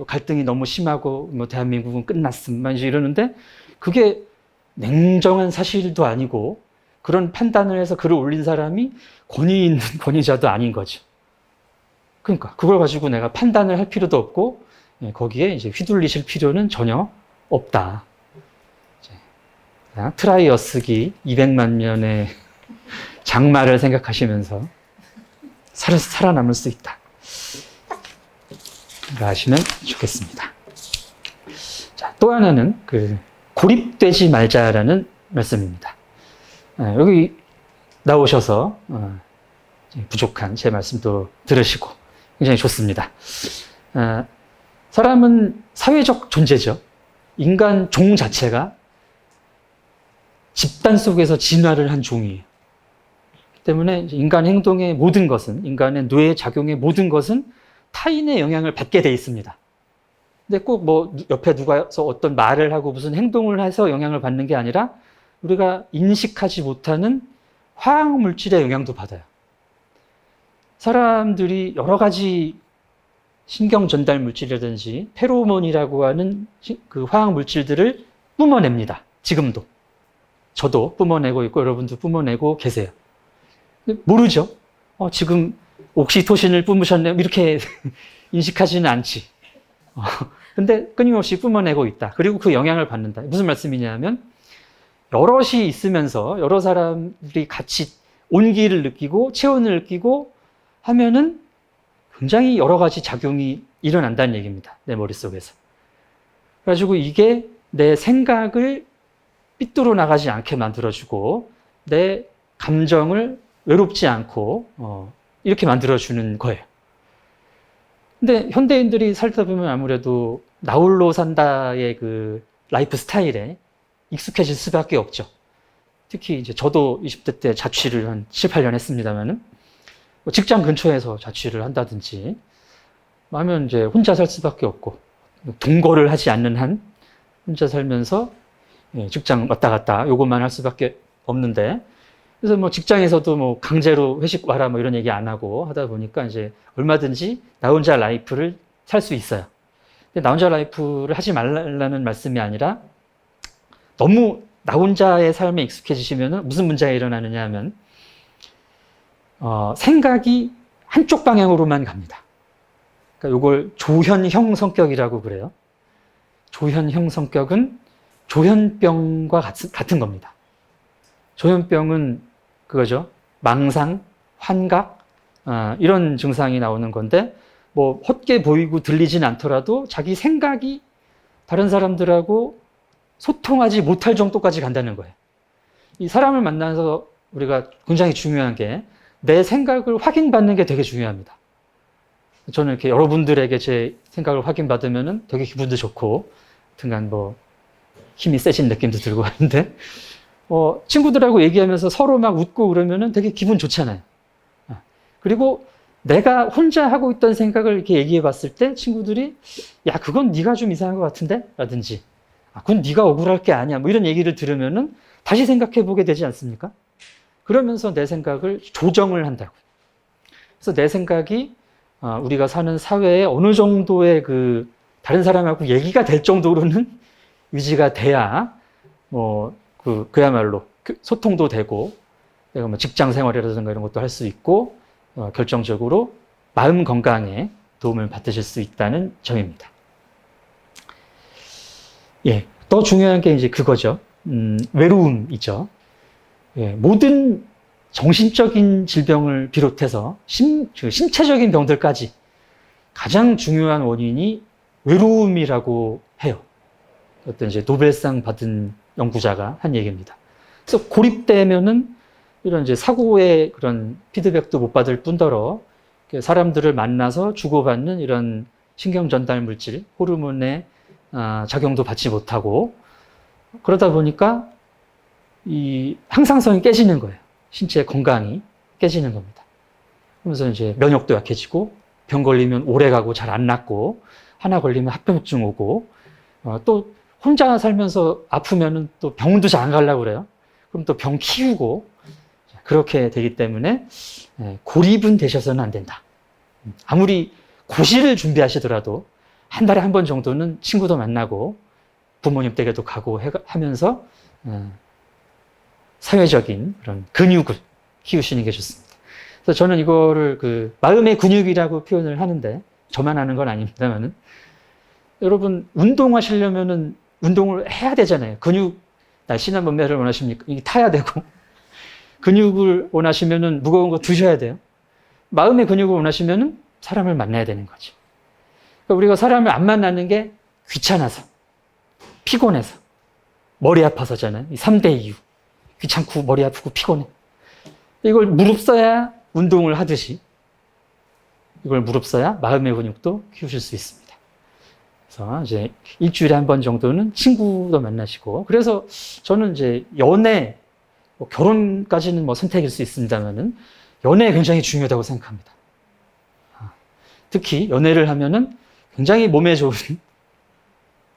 갈등이 너무 심하고 대한민국은 끝났음, 이러는데 그게 냉정한 사실도 아니고 그런 판단을 해서 글을 올린 사람이 권위 있는 권위자도 아닌 거죠. 그러니까 그걸 가지고 내가 판단을 할 필요도 없고 거기에 이제 휘둘리실 필요는 전혀 없다. 그냥 트라이어스기 200만 년의 장마를 생각하시면서 살아남을 수 있다. 하시면 좋겠습니다. 자, 또 하나는 고립되지 말자라는 말씀입니다. 여기 나오셔서 부족한 제 말씀도 들으시고 굉장히 좋습니다. 사람은 사회적 존재죠. 인간 종 자체가 집단 속에서 진화를 한 종이에요. 때문에 인간 행동의 모든 것은, 인간의 뇌 작용의 모든 것은 타인의 영향을 받게 돼 있습니다. 근데 꼭 뭐 옆에 누가서 어떤 말을 하고 무슨 행동을 해서 영향을 받는 게 아니라 우리가 인식하지 못하는 화학 물질의 영향도 받아요. 사람들이 여러 가지 신경 전달 물질이라든지 페로몬이라고 하는 그 화학 물질들을 뿜어냅니다. 지금도. 저도 뿜어내고 있고 여러분도 뿜어내고 계세요. 모르죠. 지금 옥시토신을 뿜으셨네요. 이렇게 인식하지는 않지. 근데 끊임없이 뿜어내고 있다. 그리고 그 영향을 받는다. 무슨 말씀이냐면 여럿이 있으면서 여러 사람들이 같이 온기를 느끼고 체온을 느끼고 하면은 굉장히 여러 가지 작용이 일어난다는 얘기입니다. 내 머릿속에서. 그래가지고 이게 내 생각을 삐뚤어 나가지 않게 만들어주고 내 감정을 외롭지 않고 이렇게 만들어주는 거예요. 근데 현대인들이 살다 보면 아무래도 나홀로 산다의 그 라이프 스타일에 익숙해질 수밖에 없죠. 특히 이제 저도 20대 때 자취를 한 7, 8년 했습니다만은 직장 근처에서 자취를 한다든지 하면 이제 혼자 살 수밖에 없고 동거를 하지 않는 한 혼자 살면서 직장 왔다 갔다 요것만 할 수밖에 없는데 그래서 뭐 직장에서도 뭐 강제로 회식 와라 뭐 이런 얘기 안 하고 하다 보니까 이제 얼마든지 나 혼자 라이프를 살 수 있어요. 근데 나 혼자 라이프를 하지 말라는 말씀이 아니라 너무 나 혼자의 삶에 익숙해지시면 무슨 문제가 일어나느냐 하면 생각이 한쪽 방향으로만 갑니다. 그러니까 이걸 조현형 성격이라고 그래요. 조현형 성격은 조현병과 같은 겁니다. 조현병은 그거죠. 망상, 환각 이런 증상이 나오는 건데 뭐 헛게 보이고 들리진 않더라도 자기 생각이 다른 사람들하고 소통하지 못할 정도까지 간다는 거예요. 이 사람을 만나서 우리가 굉장히 중요한 게 내 생각을 확인받는 게 되게 중요합니다. 저는 이렇게 여러분들에게 제 생각을 확인받으면 되게 기분도 좋고, 하여튼간 뭐 힘이 세진 느낌도 들고 하는데, 친구들하고 얘기하면서 서로 막 웃고 그러면은 되게 기분 좋잖아요. 그리고 내가 혼자 하고 있던 생각을 이렇게 얘기해 봤을 때 친구들이 야, 그건 네가 좀 이상한 것 같은데? 라든지 그건 네가 억울할 게 아니야. 뭐 이런 얘기를 들으면은 다시 생각해 보게 되지 않습니까? 그러면서 내 생각을 조정을 한다고. 그래서 내 생각이 우리가 사는 사회에 어느 정도의 그 다른 사람하고 얘기가 될 정도로는 유지가 돼야 그야말로 소통도 되고 내가 뭐 직장 생활이라든가 이런 것도 할 수 있고 결정적으로 마음 건강에 도움을 받으실 수 있다는 점입니다. 예, 더 중요한 게 이제 그거죠. 외로움이죠. 예, 모든 정신적인 질병을 비롯해서 신체적인 병들까지 가장 중요한 원인이 외로움이라고 해요. 어떤 이제 노벨상 받은 연구자가 한 얘기입니다. 그래서 고립되면은 이런 이제 사고의 그런 피드백도 못 받을 뿐더러 사람들을 만나서 주고받는 이런 신경 전달 물질, 호르몬의 작용도 받지 못하고 그러다 보니까 이 항상성이 깨지는 거예요. 신체 건강이 깨지는 겁니다. 그러면서 이제 면역도 약해지고 병 걸리면 오래 가고 잘 안 낫고 하나 걸리면 합병증 오고 또 혼자 살면서 아프면은 또 병원도 잘 안 가려고 그래요. 그럼 또 병 키우고 그렇게 되기 때문에 고립은 되셔서는 안 된다. 아무리 고시를 준비하시더라도 한 달에 한 번 정도는 친구도 만나고 부모님 댁에도 가고 하면서 사회적인 그런 근육을 키우시는 게 좋습니다. 그래서 저는 이거를 그 마음의 근육이라고 표현을 하는데 저만 하는 건 아닙니다만은 여러분 운동하시려면은 운동을 해야 되잖아요. 근육 날씬한 몸매를 원하십니까? 이게 타야 되고 근육을 원하시면은 무거운 거 드셔야 돼요. 마음의 근육을 원하시면은 사람을 만나야 되는 거죠. 그러니까 우리가 사람을 안 만나는 게 귀찮아서, 피곤해서, 머리 아파서잖아요. 이 3대 이유. 귀찮고 머리 아프고 피곤해. 이걸 무릅써야 운동을 하듯이 이걸 무릅써야 마음의 근육도 키우실 수 있습니다. 그래서 이제 일주일에 한 번 정도는 친구도 만나시고 그래서 저는 이제 연애, 결혼까지는 뭐 선택일 수 있습니다만은 연애 굉장히 중요하다고 생각합니다. 특히 연애를 하면은 굉장히 몸에 좋은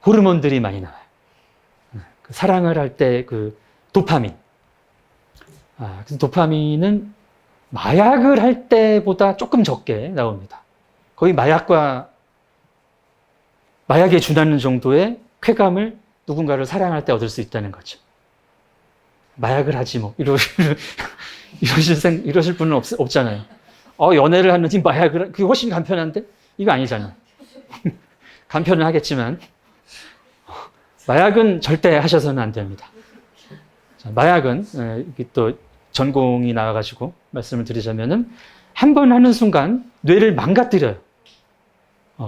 호르몬들이 많이 나와요. 그 사랑을 할 때 그 도파민. 그래서 도파민은 마약을 할 때보다 조금 적게 나옵니다. 거의 마약에 준하는 정도의 쾌감을 누군가를 사랑할 때 얻을 수 있다는 거죠. 마약을 하지 뭐 이러실 분은 없잖아요. 연애를 하는지 마약을 그게 훨씬 간편한데 이거 아니잖아요. 간편은 하겠지만 마약은 절대 하셔서는 안 됩니다. 자, 마약은 또 전공이 나와가지고 말씀을 드리자면은 한 번 하는 순간 뇌를 망가뜨려요.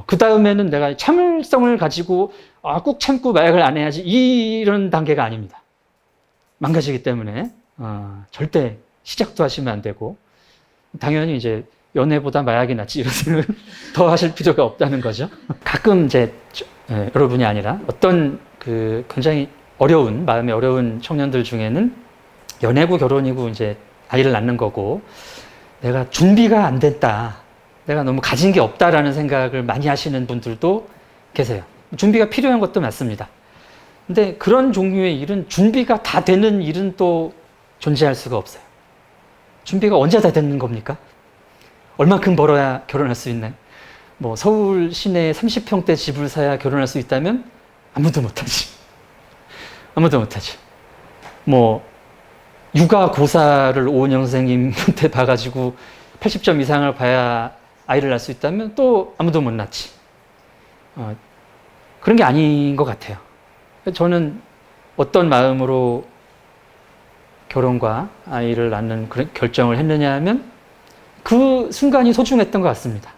그 다음에는 내가 참을성을 가지고 꾹 참고 마약을 안 해야지 이런 단계가 아닙니다. 망가지기 때문에 절대 시작도 하시면 안 되고 당연히 이제 연애보다 마약이 낫지 이런 생각을 더 하실 필요가 없다는 거죠. 가끔 이제 여러분이 아니라 어떤 그 굉장히 마음이 어려운 청년들 중에는 연애고 결혼이고 이제 아이를 낳는 거고 내가 준비가 안 됐다. 내가 너무 가진 게 없다라는 생각을 많이 하시는 분들도 계세요. 준비가 필요한 것도 맞습니다. 근데 그런 종류의 일은 준비가 다 되는 일은 또 존재할 수가 없어요. 준비가 언제 다 되는 겁니까? 얼만큼 벌어야 결혼할 수 있나요? 뭐 서울 시내에 30평대 집을 사야 결혼할 수 있다면 아무도 못하지. 아무도 못하죠. 뭐 육아 고사를 오은영 선생님한테 봐가지고 80점 이상을 봐야 아이를 낳을 수 있다면 또 아무도 못 낳지. 그런 게 아닌 것 같아요. 저는 어떤 마음으로 결혼과 아이를 낳는 그런 결정을 했느냐 하면 그 순간이 소중했던 것 같습니다.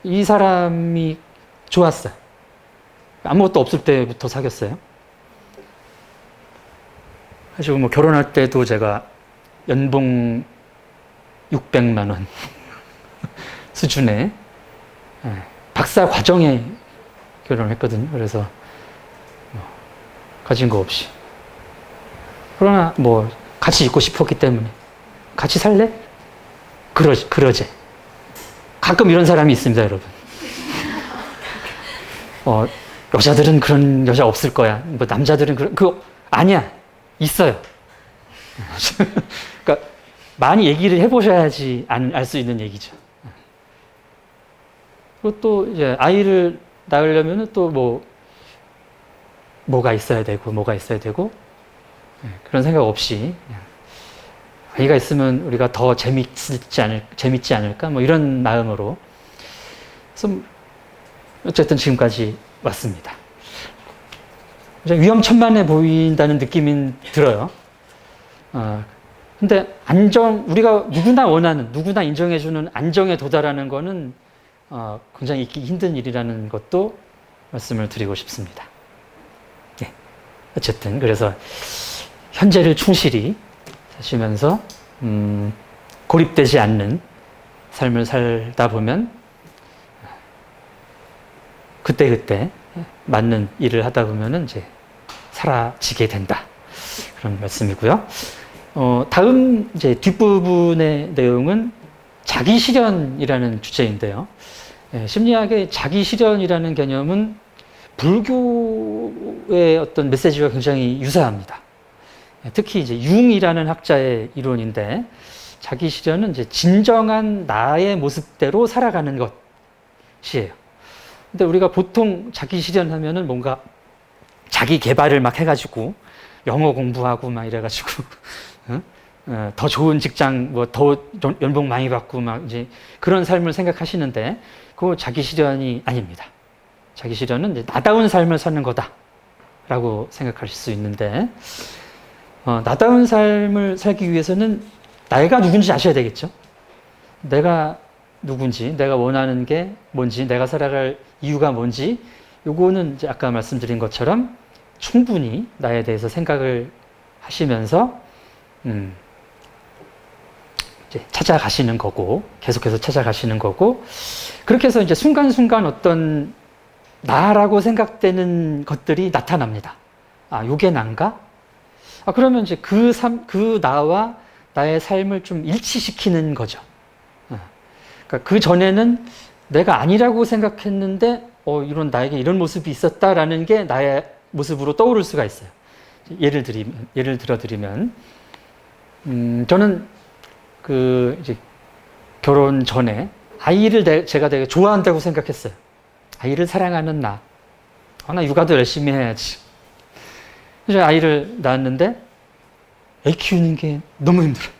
이 사람이 좋았어요. 아무것도 없을 때부터 사귀었어요. 사실 뭐 결혼할 때도 제가 연봉 600만 원 수준의 박사 과정에 결혼을 했거든요. 그래서 가진 거 없이. 그러나 뭐 같이 있고 싶었기 때문에 같이 살래? 그러제. 가끔 이런 사람이 있습니다, 여러분. 여자들은 그런 여자 없을 거야. 뭐 남자들은 그거 아니야. 있어요. 그러니까 많이 얘기를 해보셔야지 알 수 있는 얘기죠. 그리고 또 이제 아이를 낳으려면 또 뭐가 있어야 되고 그런 생각 없이 아이가 있으면 우리가 더 재밌지 않을까 뭐 이런 마음으로 그래서 어쨌든 지금까지 왔습니다. 위험천만해 보인다는 느낌이 들어요. 근데 우리가 누구나 인정해주는 안정에 도달하는 거는 굉장히 있기 힘든 일이라는 것도 말씀을 드리고 싶습니다. 예. 어쨌든, 그래서 현재를 충실히 사시면서, 고립되지 않는 삶을 살다 보면, 그때그때 맞는 일을 하다 보면은 이제 사라지게 된다. 그런 말씀이고요. 다음 이제 뒷부분의 내용은 자기 실현이라는 주제인데요. 심리학의 자기 실현이라는 개념은 불교의 어떤 메시지와 굉장히 유사합니다. 특히 이제 융이라는 학자의 이론인데 자기 실현은 이제 진정한 나의 모습대로 살아가는 것이에요. 근데 우리가 보통 자기 실현하면은 뭔가 자기 개발을 막 해가지고 영어 공부하고 막 이래가지고 더 좋은 직장 뭐 더 연봉 많이 받고 막 이제 그런 삶을 생각하시는데 그거 자기 실현이 아닙니다. 자기 실현은 이제 나다운 삶을 사는 거다라고 생각하실 수 있는데 나다운 삶을 살기 위해서는 내가 누군지 아셔야 되겠죠. 내가 누군지, 내가 원하는 게 뭔지, 내가 살아갈 이유가 뭔지, 요거는 이제 아까 말씀드린 것처럼 충분히 나에 대해서 생각을 하시면서, 이제 찾아가시는 거고, 계속해서 찾아가시는 거고, 그렇게 해서 이제 순간순간 어떤 나라고 생각되는 것들이 나타납니다. 요게 난가? 그러면 이제 그 나와 나의 삶을 좀 일치시키는 거죠. 그러니까 그 전에는 내가 아니라고 생각했는데, 이런 나에게 이런 모습이 있었다라는 게 나의 모습으로 떠오를 수가 있어요. 예를 들어드리면, 저는 이제 결혼 전에 아이를 제가 되게 좋아한다고 생각했어요. 아이를 사랑하는 나. 나 육아도 열심히 해야지. 그래서 아이를 낳았는데 애 키우는 게 너무 힘들어요.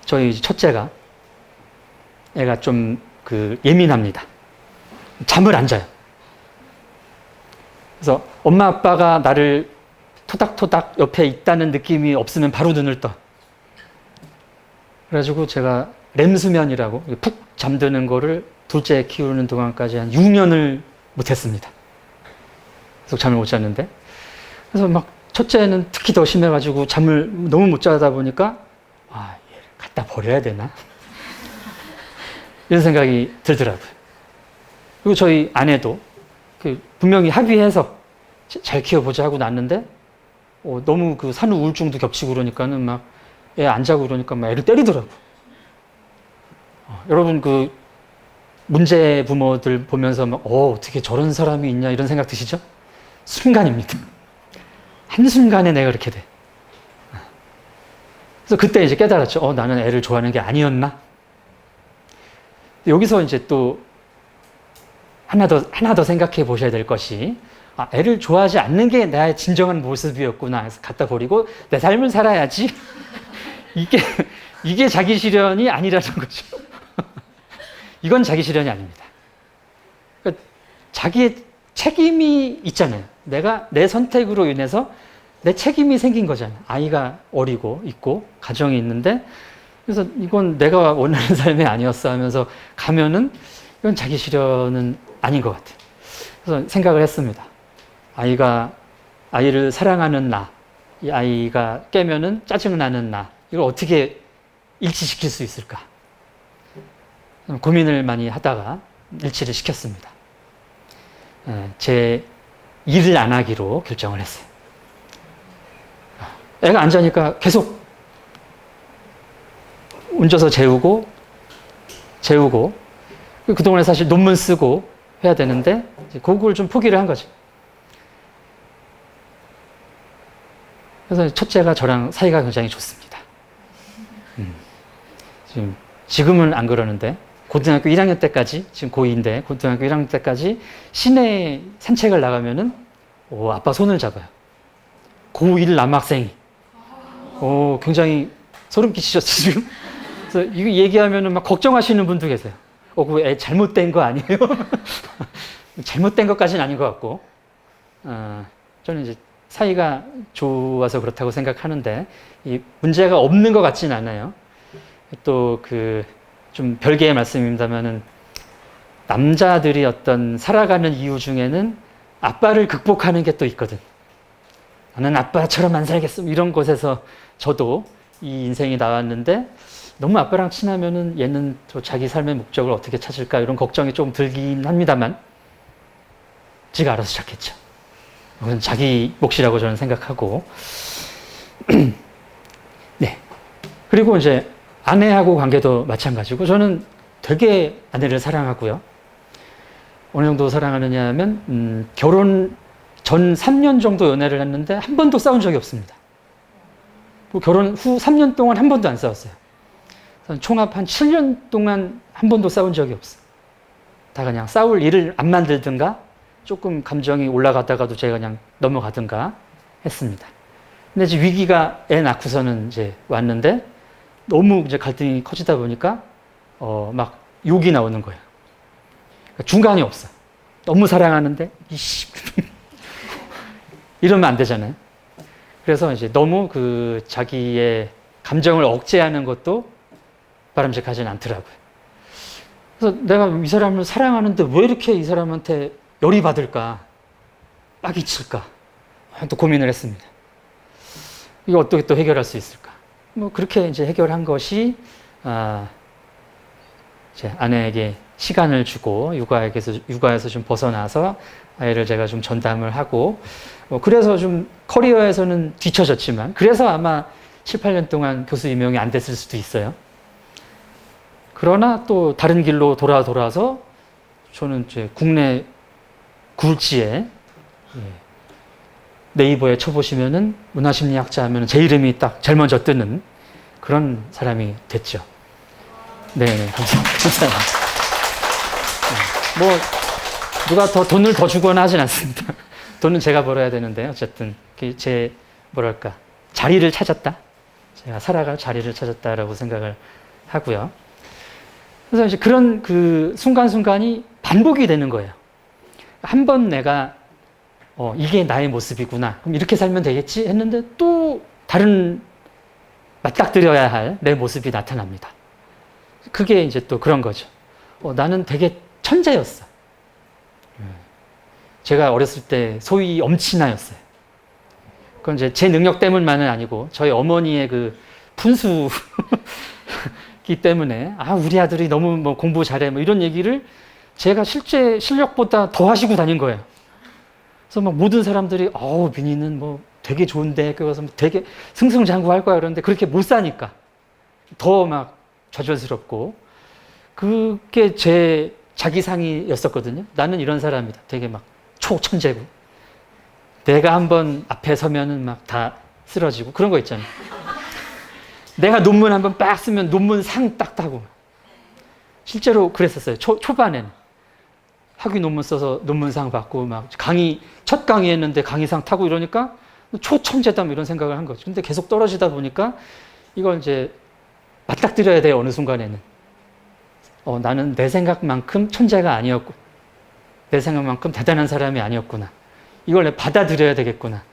저희 첫째가 애가 좀 예민합니다. 잠을 안 자요. 그래서 엄마 아빠가 나를 토닥토닥 옆에 있다는 느낌이 없으면 바로 눈을 떠. 그래가지고 제가 렘수면이라고 푹 잠드는 거를 둘째 키우는 동안까지 한 6년을 못했습니다. 계속 잠을 못 잤는데. 그래서 막 첫째는 특히 더 심해가지고 잠을 너무 못 자다 보니까 얘를 갖다 버려야 되나? 이런 생각이 들더라고요. 그리고 저희 아내도 분명히 합의해서 잘 키워보자 하고 낳았는데 너무 산후 우울증도 겹치고 그러니까는 막 애 안 자고 그러니까 막 애를 때리더라고요. 여러분 문제 부모들 보면서 막 어떻게 저런 사람이 있냐 이런 생각 드시죠? 순간입니다. 한순간에 내가 그렇게 돼. 그래서 그때 이제 깨달았죠. 나는 애를 좋아하는 게 아니었나? 여기서 이제 또 하나 더 생각해 보셔야 될 것이 애를 좋아하지 않는 게 나의 진정한 모습이었구나 해서 갖다 버리고 내 삶을 살아야지. 이게 자기 실현이 아니라는 거죠. 이건 자기 실현이 아닙니다. 그러니까 자기의 책임이 있잖아요. 내가 내 선택으로 인해서 내 책임이 생긴 거잖아요. 아이가 어리고 있고 가정이 있는데 그래서 이건 내가 원하는 삶이 아니었어 하면서 가면은 이건 자기 실현은 아닌 것 같아요. 그래서 생각을 했습니다. 아이를 사랑하는 나, 이 아이가 깨면은 짜증나는 나, 이걸 어떻게 일치시킬 수 있을까? 고민을 많이 하다가 일치를 시켰습니다. 제 일을 안 하기로 결정을 했어요. 애가 안 자니까 계속 얹어서 재우고 그동안에 사실 논문 쓰고 해야 되는데 그걸 좀 포기를 한 거죠. 그래서 첫째가 저랑 사이가 굉장히 좋습니다. 지금은 안 그러는데 고등학교 1학년 때까지, 지금 고2인데 고등학교 1학년 때까지 시내 산책을 나가면은 아빠 손을 잡아요. 고1 남학생이. 굉장히 소름 끼치셨죠, 지금? 그래서 이거 얘기하면은 막 걱정하시는 분도 계세요. 그거 애 잘못된 거 아니에요? 잘못된 것까지는 아닌 것 같고, 저는 이제 사이가 좋아서 그렇다고 생각하는데, 이 문제가 없는 것 같지는 않아요. 또 좀 별개의 말씀입니다만은, 남자들이 어떤 살아가는 이유 중에는 아빠를 극복하는 게 또 있거든. 나는 아빠처럼 안 살겠어. 이런 곳에서 저도 이 인생이 나왔는데, 너무 아빠랑 친하면은 얘는 또 자기 삶의 목적을 어떻게 찾을까 이런 걱정이 좀 들긴 합니다만 지가 알아서 찾겠죠. 그건 자기 몫이라고 저는 생각하고 네. 그리고 이제 아내하고 관계도 마찬가지고 저는 되게 아내를 사랑하고요. 어느 정도 사랑하느냐 하면 결혼 전 3년 정도 연애를 했는데 한 번도 싸운 적이 없습니다. 결혼 후 3년 동안 한 번도 안 싸웠어요. 총합 한 7년 동안 한 번도 싸운 적이 없어요. 다 그냥 싸울 일을 안 만들든가 조금 감정이 올라가다가도 제가 그냥 넘어가든가 했습니다. 근데 이제 위기가 애 낳고서는 이제 왔는데 너무 이제 갈등이 커지다 보니까 막 욕이 나오는 거예요. 그러니까 중간이 없어. 너무 사랑하는데 이씨 이러면 안 되잖아요. 그래서 이제 너무 자기의 감정을 억제하는 것도 바람직하지는 않더라고요. 그래서 내가 이 사람을 사랑하는데 왜 이렇게 이 사람한테 열이 받을까? 빡이 칠까? 또 고민을 했습니다. 이거 어떻게 또 해결할 수 있을까? 그렇게 이제 해결한 것이, 제 아내에게 시간을 주고, 육아에서 좀 벗어나서 아이를 제가 좀 전담을 하고, 그래서 좀 커리어에서는 뒤처졌지만, 그래서 아마 7, 8년 동안 교수 임용이 안 됐을 수도 있어요. 그러나 또 다른 길로 돌아서 저는 이제 국내 굴지에 네이버에 쳐보시면은 문화심리학자 하면 제 이름이 딱 제일 먼저 뜨는 그런 사람이 됐죠. 네네, 감사합니다. 뭐, 누가 더 돈을 더 주거나 하진 않습니다. 돈은 제가 벌어야 되는데, 어쨌든, 제, 뭐랄까, 자리를 찾았다? 제가 살아갈 자리를 찾았다라고 생각을 하고요. 그래서 이제 그런 그 순간순간이 반복이 되는 거예요. 한 번 내가, 이게 나의 모습이구나. 그럼 이렇게 살면 되겠지? 했는데 또 다른 맞닥뜨려야 할 내 모습이 나타납니다. 그게 이제 또 그런 거죠. 나는 되게 천재였어. 제가 어렸을 때 소위 엄친아였어요. 그건 이제 제 능력 때문만은 아니고 저희 어머니의 그 분수기 때문에 우리 아들이 너무 뭐 공부 잘해 뭐 이런 얘기를 제가 실제 실력보다 더 하시고 다닌 거예요. 그래서 막 모든 사람들이 민희는 뭐 되게 좋은데 학교 가서 되게 승승장구할 거야 그러는데 그렇게 못 사니까 더 막 좌절스럽고 그게 제 자기상이었었거든요. 나는 이런 사람이다. 되게 막 초천재고 내가 한번 앞에 서면은 막 다 쓰러지고 그런 거 있잖아요. 내가 논문 한번 빡 쓰면 논문 상 딱 따고 실제로 그랬었어요. 초반에는 학위 논문 써서 논문상 받고 막 첫 강의 했는데 강의상 타고 이러니까 초천재다 이런 생각을 한 거죠. 근데 계속 떨어지다 보니까 이걸 이제 맞닥뜨려야 돼요. 어느 순간에는. 나는 내 생각만큼 천재가 아니었고 내 생각만큼 대단한 사람이 아니었구나. 이걸 내가 받아들여야 되겠구나.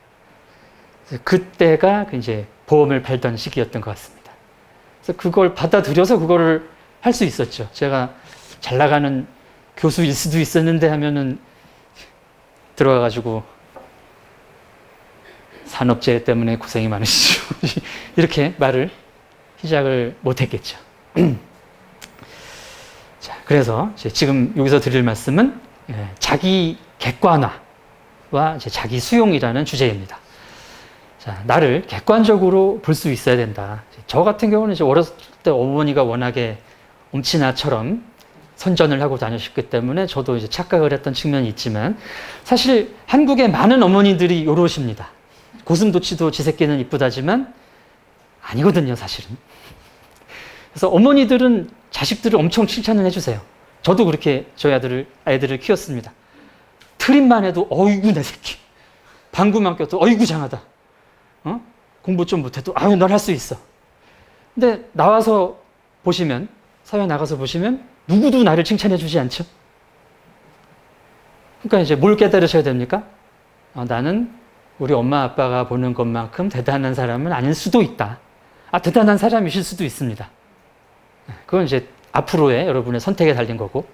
그때가 이제 보험을 팔던 시기였던 것 같습니다. 그래서 그걸 받아들여서 그거를 할 수 있었죠. 제가 잘 나가는 교수일 수도 있었는데 하면은 들어가가지고 산업재해 때문에 고생이 많으시죠. 이렇게 말을 시작을 못했겠죠. 자, 그래서 지금 여기서 드릴 말씀은 자기 객관화와 이제 자기 수용이라는 주제입니다. 자, 나를 객관적으로 볼 수 있어야 된다. 저 같은 경우는 이제 어렸을 때 어머니가 워낙에 엄친아처럼 선전을 하고 다니셨기 때문에 저도 이제 착각을 했던 측면이 있지만 사실 한국의 많은 어머니들이 요러십니다. 고슴도치도 지 새끼는 이쁘다지만 아니거든요, 사실은. 그래서 어머니들은 자식들을 엄청 칭찬을 해주세요. 저도 그렇게 저희 아이들을 키웠습니다. 트림만 해도 어이구 내 새끼. 방구만 껴도 어이구 장하다. 공부 좀 못해도 넌 할 수 있어. 근데 나와서 보시면 사회 나가서 보시면 누구도 나를 칭찬해 주지 않죠. 그러니까 이제 뭘 깨달으셔야 됩니까? 나는 우리 엄마 아빠가 보는 것만큼 대단한 사람은 아닐 수도 있다. 대단한 사람이실 수도 있습니다. 그건 이제 앞으로의 여러분의 선택에 달린 거고.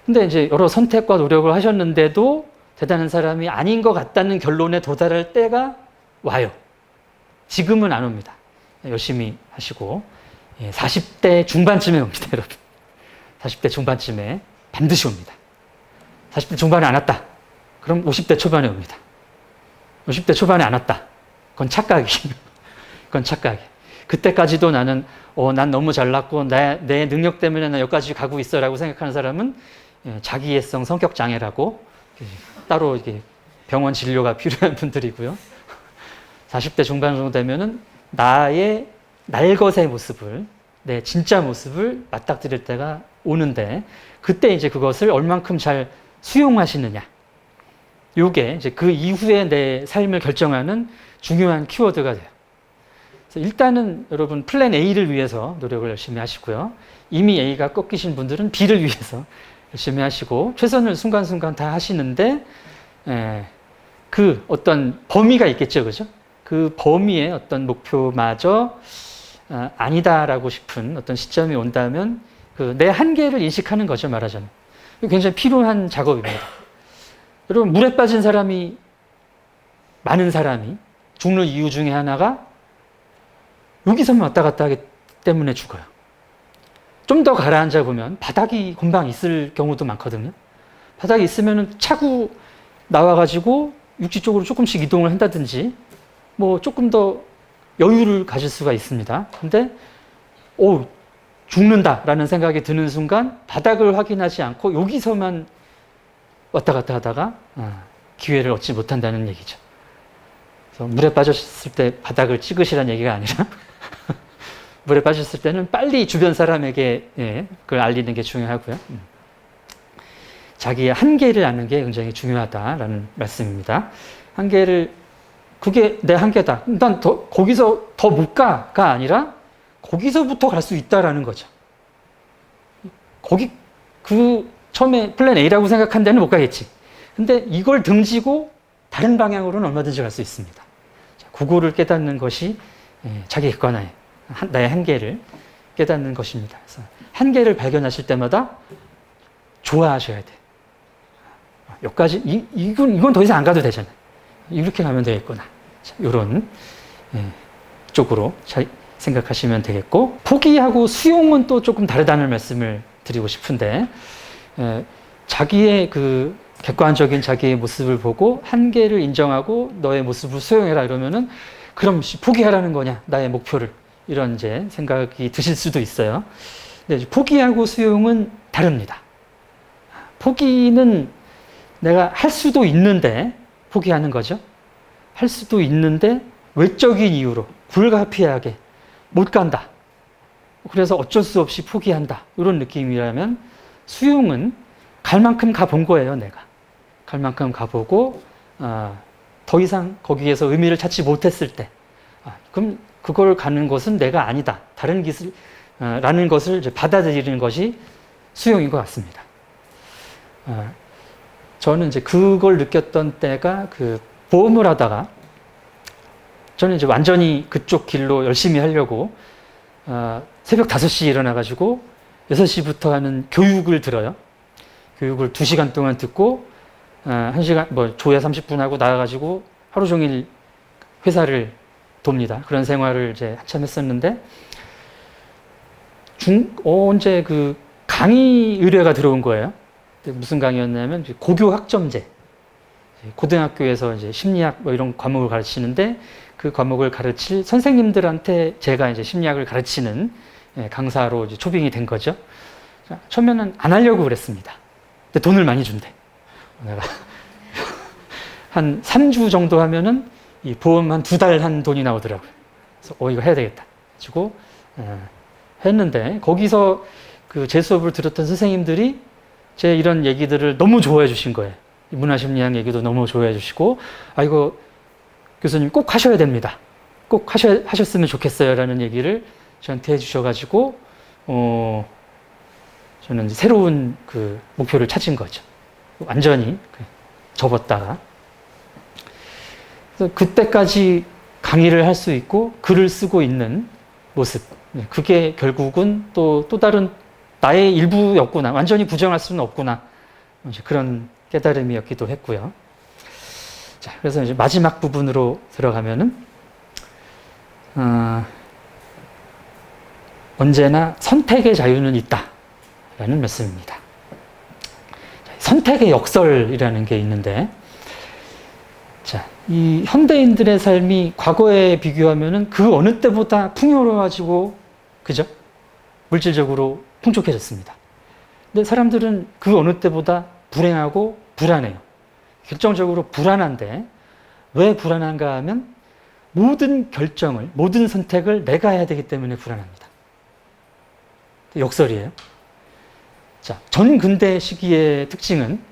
근데 이제 여러 선택과 노력을 하셨는데도 대단한 사람이 아닌 것 같다는 결론에 도달할 때가 와요. 지금은 안 옵니다. 열심히 하시고 40대 중반쯤에 옵니다, 여러분. 40대 중반쯤에 반드시 옵니다. 40대 중반에 안 왔다. 그럼 50대 초반에 옵니다. 50대 초반에 안 왔다. 그건 착각이에요. 그건 착각이에요. 그때까지도 나는 난 너무 잘났고 내 능력 때문에 나 여기까지 가고 있어라고 생각하는 사람은 자기애성 성격 장애라고 따로 이게 병원 진료가 필요한 분들이고요. 40대 중반 정도 되면은 나의 날것의 모습을 내 진짜 모습을 맞닥뜨릴 때가 오는데 그때 이제 그것을 얼만큼 잘 수용하시느냐. 요게 이제 그 이후에 내 삶을 결정하는 중요한 키워드가 돼요. 그래서 일단은 여러분 플랜 A를 위해서 노력을 열심히 하시고요. 이미 A가 꺾이신 분들은 B를 위해서 열심히 하시고 최선을 순간순간 다 하시는데 그 어떤 범위가 있겠죠. 그죠? 그 범위의 어떤 목표마저 아니다라고 싶은 어떤 시점이 온다면 그 내 한계를 인식하는 거죠. 말하자면. 굉장히 필요한 작업입니다. 여러분 물에 빠진 사람이 많은 사람이 죽는 이유 중에 하나가 여기서만 왔다 갔다 하기 때문에 죽어요. 좀 더 가라앉아 보면 바닥이 금방 있을 경우도 많거든요. 바닥이 있으면 차고 나와가지고 육지 쪽으로 조금씩 이동을 한다든지 뭐 조금 더 여유를 가질 수가 있습니다. 근데 죽는다라는 생각이 드는 순간 바닥을 확인하지 않고 여기서만 왔다 갔다 하다가 기회를 얻지 못한다는 얘기죠. 그래서 물에 빠졌을 때 바닥을 찍으시라는 얘기가 아니라 물에 빠졌을 때는 빨리 주변 사람에게 그걸 알리는 게 중요하고요. 자기의 한계를 아는 게 굉장히 중요하다라는 말씀입니다. 한계를, 그게 내 한계다. 난 거기서 더 못 가가 아니라 거기서부터 갈 수 있다라는 거죠. 처음에 플랜 A라고 생각한 데는 못 가겠지. 근데 이걸 등지고 다른 방향으로는 얼마든지 갈 수 있습니다. 그거를 깨닫는 것이 자기 객관화예요. 나의 한계를 깨닫는 것입니다. 그래서 한계를 발견하실 때마다 좋아하셔야 돼. 여기까지, 이건 더 이상 안 가도 되잖아. 이렇게 가면 되겠구나. 이런 쪽으로 생각하시면 되겠고, 포기하고 수용은 또 조금 다르다는 말씀을 드리고 싶은데, 자기의 그 객관적인 자기의 모습을 보고 한계를 인정하고 너의 모습을 수용해라 이러면은 그럼 포기하라는 거냐, 나의 목표를. 이런 이제 생각이 드실 수도 있어요. 근데 포기하고 수용은 다릅니다. 포기는 내가 할 수도 있는데 포기하는 거죠. 할 수도 있는데 외적인 이유로 불가피하게 못 간다. 그래서 어쩔 수 없이 포기한다. 이런 느낌이라면, 수용은 갈 만큼 가본 거예요, 내가. 갈 만큼 가보고 더 이상 거기에서 의미를 찾지 못했을 때, 그럼 그걸 가는 것은 내가 아니다. 다른 길을 라는 것을 이제 받아들이는 것이 수용인 것 같습니다. 저는 이제 그걸 느꼈던 때가 그 보험을 하다가, 저는 이제 완전히 그쪽 길로 열심히 하려고 새벽 5시에 일어나가지고 6시부터 하는 교육을 들어요. 교육을 2시간 동안 듣고 1시간, 조회 30분 하고 나가가지고 하루 종일 회사를 돕니다. 그런 생활을 이제 한참 했었는데, 언제 그 강의 의뢰가 들어온 거예요. 무슨 강의였냐면 고교 학점제. 고등학교에서 이제 심리학 이런 과목을 가르치는데, 그 과목을 가르칠 선생님들한테 제가 이제 심리학을 가르치는 강사로 이제 초빙이 된 거죠. 처음에는 안 하려고 그랬습니다. 근데 돈을 많이 준대. 내가 한 3주 정도 하면은 이 보험 한 2달 한 돈이 나오더라고요. 그래서 이거 해야 되겠다. 가지고 했는데, 거기서 그 제 수업을 들었던 선생님들이 제 이런 얘기들을 너무 좋아해 주신 거예요. 문화심리학 얘기도 너무 좋아해 주시고, 이거 교수님 꼭 하셔야 됩니다. 꼭 하셨으면 좋겠어요. 라는 얘기를 저한테 해주셔가지고, 저는 이제 새로운 그 목표를 찾은 거죠. 완전히 접었다가. 그래서 그때까지 강의를 할 수 있고 글을 쓰고 있는 모습. 그게 결국은 또 다른 나의 일부였구나. 완전히 부정할 수는 없구나. 그런 깨달음이었기도 했고요. 자, 그래서 이제 마지막 부분으로 들어가면은, 언제나 선택의 자유는 있다라는 말씀입니다. 선택의 역설이라는 게 있는데, 자, 이 현대인들의 삶이 과거에 비교하면은 그 어느 때보다 풍요로워지고, 그죠? 물질적으로 풍족해졌습니다. 근데 사람들은 그 어느 때보다 불행하고 불안해요. 결정적으로 불안한데, 왜 불안한가 하면 모든 결정을, 모든 선택을 내가 해야 되기 때문에 불안합니다. 역설이에요. 자, 전근대 시기의 특징은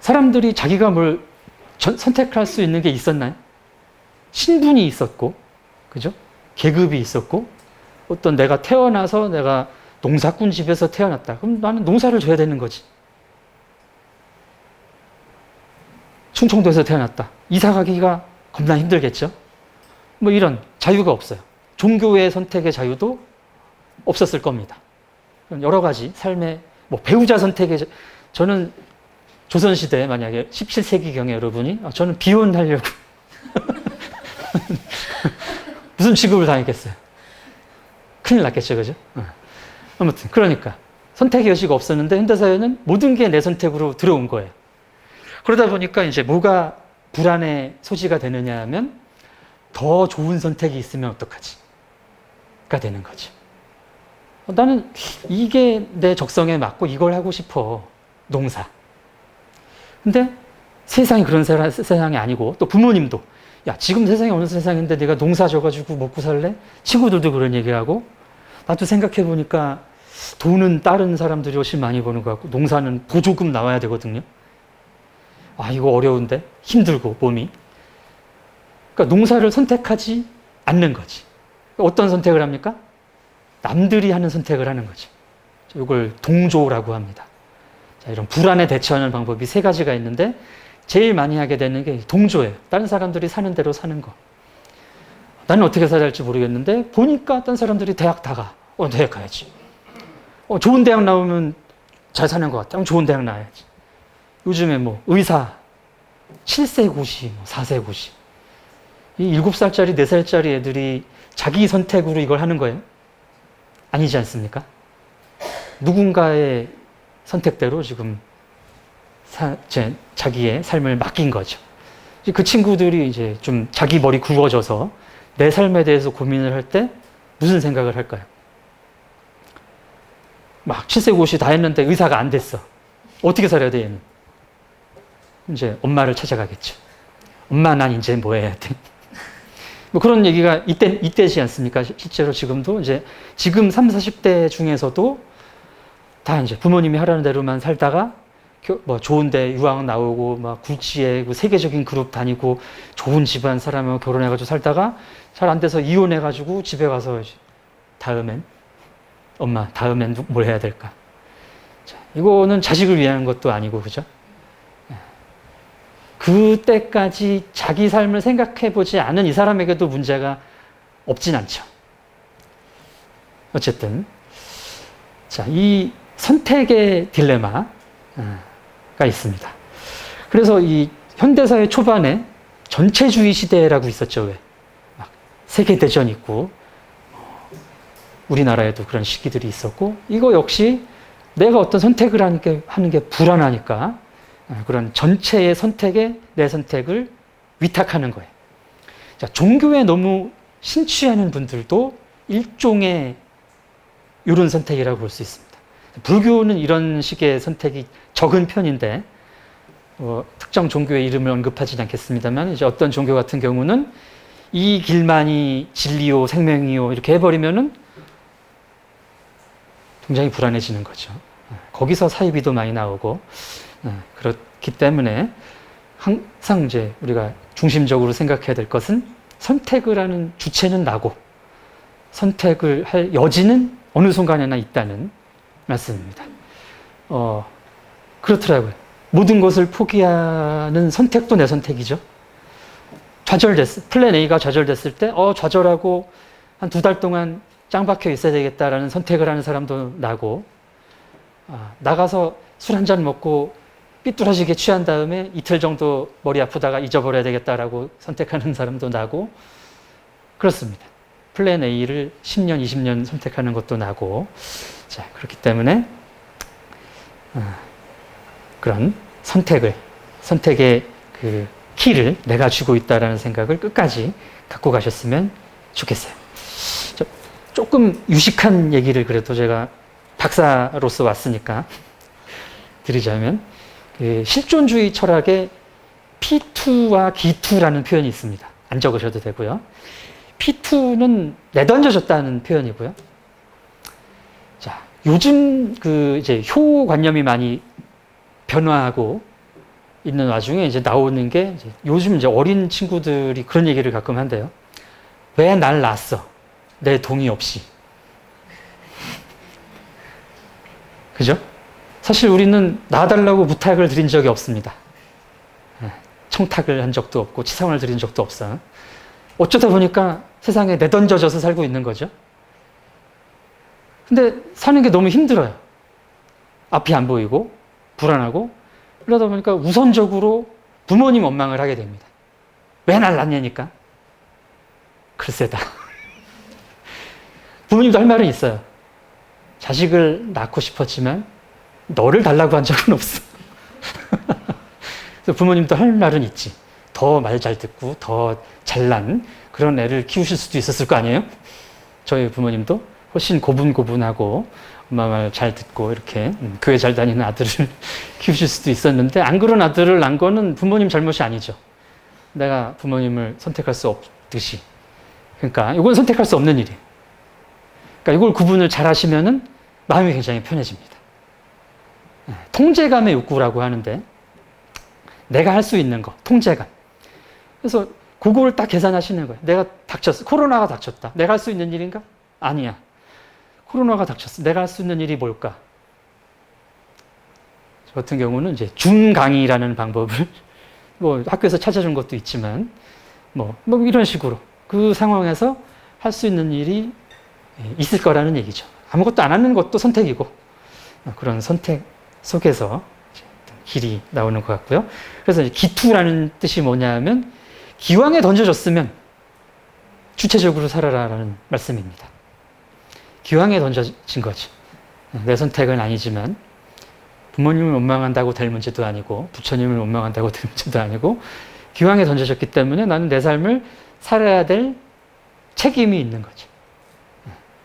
사람들이 자기가 뭘 선택할 수 있는 게 있었나요? 신분이 있었고, 그죠? 계급이 있었고, 어떤 내가 태어나서 내가 농사꾼 집에서 태어났다. 그럼 나는 농사를 져야 되는 거지. 충청도에서 태어났다. 이사 가기가 겁나 힘들겠죠? 이런 자유가 없어요. 종교의 선택의 자유도 없었을 겁니다. 여러 가지 삶의, 배우자 선택의, 저는 조선시대에 만약에 17세기경에 여러분이, 저는 비혼하려고. 무슨 취급을 당했겠어요? 큰일 났겠죠, 그죠? 아무튼, 그러니까. 선택의 여지가 없었는데, 현대사회는 모든 게 내 선택으로 들어온 거예요. 그러다 보니까 이제 뭐가 불안의 소지가 되느냐 하면, 더 좋은 선택이 있으면 어떡하지? 가 되는 거죠. 나는 이게 내 적성에 맞고 이걸 하고 싶어. 농사. 근데 세상이 그런 세상이 아니고 또 부모님도 야, 지금 세상이 어느 세상인데 내가 농사 져가지고 먹고 살래? 친구들도 그런 얘기하고 나도 생각해 보니까 돈은 다른 사람들이 훨씬 많이 버는 것 같고 농사는 보조금 나와야 되거든요. 아, 이거 어려운데? 힘들고 몸이. 그러니까 농사를 선택하지 않는 거지. 어떤 선택을 합니까? 남들이 하는 선택을 하는 거죠. 이걸 동조라고 합니다. 자, 이런 불안에 대처하는 방법이 세 가지가 있는데 제일 많이 하게 되는 게 동조예요. 다른 사람들이 사는 대로 사는 거. 나는 어떻게 살아야 할지 모르겠는데 보니까 다른 사람들이 대학 다 가. 대학 가야지. 좋은 대학 나오면 잘 사는 것 같아. 그럼 좋은 대학 나와야지. 요즘에 뭐 의사 7세 고시, 4세 고시. 이 7살짜리, 4살짜리 애들이 자기 선택으로 이걸 하는 거예요? 아니지 않습니까? 누군가의 선택대로 지금 자기의 삶을 맡긴 거죠. 그 친구들이 이제 좀 자기 머리 굵어져서 내 삶에 대해서 고민을 할 때 무슨 생각을 할까요? 막 7세 고시 다 했는데 의사가 안 됐어. 어떻게 살아야 돼, 얘는? 이제 엄마를 찾아가겠죠. 엄마, 난 이제 뭐 해야 돼? 뭐 그런 얘기가 이때지 않습니까? 실제로 지금도 이제 지금 30, 40대 중에서도 다 이제 부모님이 하라는 대로만 살다가 뭐 좋은데 유학 나오고 막 굴지에 세계적인 그룹 다니고 좋은 집안 사람하고 결혼해가지고 살다가 잘 안 돼서 이혼해가지고 집에 가서 다음엔 엄마, 다음엔 뭘 해야 될까? 자, 이거는 자식을 위한 것도 아니고, 그죠? 그때까지 자기 삶을 생각해 보지 않은 이 사람에게도 문제가 없진 않죠. 어쨌든, 자, 이 선택의 딜레마가 있습니다. 그래서 이 현대사회 초반에 전체주의 시대라고 있었죠, 왜? 막 세계대전 있고, 우리나라에도 그런 시기들이 있었고, 이거 역시 내가 어떤 선택을 하는 게 불안하니까 그런 전체의 선택에 내 선택을 위탁하는 거예요. 자, 종교에 너무 심취하는 분들도 일종의 이런 선택이라고 볼 수 있습니다. 불교는 이런 식의 선택이 적은 편인데, 특정 종교의 이름을 언급하지는 않겠습니다만, 이제 어떤 종교 같은 경우는 이 길만이 진리요, 생명이요, 이렇게 해버리면은 굉장히 불안해지는 거죠. 거기서 사이비도 많이 나오고, 그렇기 때문에 항상 이제 우리가 중심적으로 생각해야 될 것은 선택을 하는 주체는 나고 선택을 할 여지는 어느 순간에나 있다는 말씀입니다. 그렇더라고요. 모든 것을 포기하는 선택도 내 선택이죠. 플랜 A가 좌절됐을 때, 좌절하고 한 2달 동안 짱 박혀 있어야 되겠다라는 선택을 하는 사람도 나고, 나가서 술 한 잔 먹고 삐뚤어지게 취한 다음에 이틀 정도 머리 아프다가 잊어버려야 되겠다라고 선택하는 사람도 나고, 그렇습니다. 플랜 A를 10년, 20년 선택하는 것도 나고, 자, 그렇기 때문에, 그런 선택의 그 키를 내가 쥐고 있다라는 생각을 끝까지 갖고 가셨으면 좋겠어요. 조금 유식한 얘기를 그래도 제가 박사로서 왔으니까 드리자면, 실존주의 철학에 P2와 기투라는 표현이 있습니다. 안 적으셔도 되고요. P2는 내던져졌다는 표현이고요. 자, 요즘 이제 효관념이 많이 변화하고 있는 와중에 이제 나오는 게 요즘 이제 어린 친구들이 그런 얘기를 가끔 한대요. 왜 날 낳았어? 내 동의 없이. 그죠? 사실 우리는 낳아달라고 부탁을 드린 적이 없습니다. 청탁을 한 적도 없고 치상을 드린 적도 없어요. 어쩌다 보니까 세상에 내던져져서 살고 있는 거죠. 근데 사는 게 너무 힘들어요. 앞이 안 보이고 불안하고, 그러다 보니까 우선적으로 부모님 원망을 하게 됩니다. 왜 날 낳냐니까? 글쎄다. 부모님도 할 말은 있어요. 자식을 낳고 싶었지만 너를 달라고 한 적은 없어. 그래서 부모님도 할 말은 있지. 더 말 잘 듣고 더 잘난 그런 애를 키우실 수도 있었을 거 아니에요? 저희 부모님도 훨씬 고분고분하고 엄마 말 잘 듣고 이렇게 교회 잘 다니는 아들을 키우실 수도 있었는데 안 그런 아들을 낳은 거는 부모님 잘못이 아니죠. 내가 부모님을 선택할 수 없듯이. 그러니까 이건 선택할 수 없는 일이에요. 그러니까 이걸 구분을 잘 하시면은 마음이 굉장히 편해집니다. 통제감의 욕구라고 하는데 내가 할 수 있는 거, 통제감. 그래서 그걸 딱 계산하시는 거예요. 내가 닥쳤어. 코로나가 닥쳤다. 내가 할 수 있는 일인가? 아니야. 코로나가 닥쳤어. 내가 할 수 있는 일이 뭘까? 저 같은 경우는 이제 중강의라는 방법을 뭐 학교에서 찾아준 것도 있지만 뭐 이런 식으로 그 상황에서 할 수 있는 일이 있을 거라는 얘기죠. 아무것도 안 하는 것도 선택이고 그런 선택 속에서 길이 나오는 것 같고요. 그래서 기투라는 뜻이 뭐냐면 기왕에 던져졌으면 주체적으로 살아라라는 말씀입니다. 기왕에 던져진 거지. 내 선택은 아니지만 부모님을 원망한다고 될 문제도 아니고 부처님을 원망한다고 될 문제도 아니고 기왕에 던져졌기 때문에 나는 내 삶을 살아야 될 책임이 있는 거죠.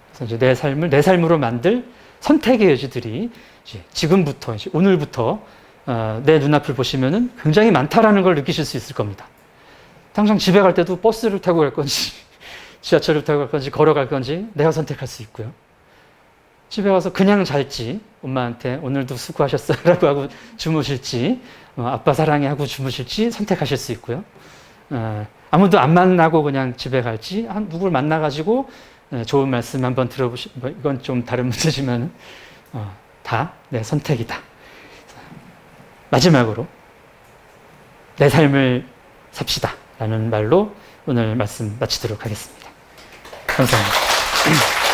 그래서 이제 내 삶을 내 삶으로 만들 선택의 여지들이 이제 지금부터 이제 오늘부터 내 눈앞을 보시면은 굉장히 많다라는 걸 느끼실 수 있을 겁니다. 당장 집에 갈 때도 버스를 타고 갈 건지 지하철을 타고 갈 건지 걸어갈 건지 내가 선택할 수 있고요. 집에 와서 그냥 잘지 엄마한테 오늘도 수고하셨어요 라고 하고 주무실지 아빠 사랑해 하고 주무실지 선택하실 수 있고요. 아무도 안 만나고 그냥 집에 갈지 누굴 만나가지고 좋은 말씀 한번 이건 좀 다른 문제지만 다 내 선택이다. 마지막으로 내 삶을 삽시다 라는 말로 오늘 말씀 마치도록 하겠습니다. 감사합니다.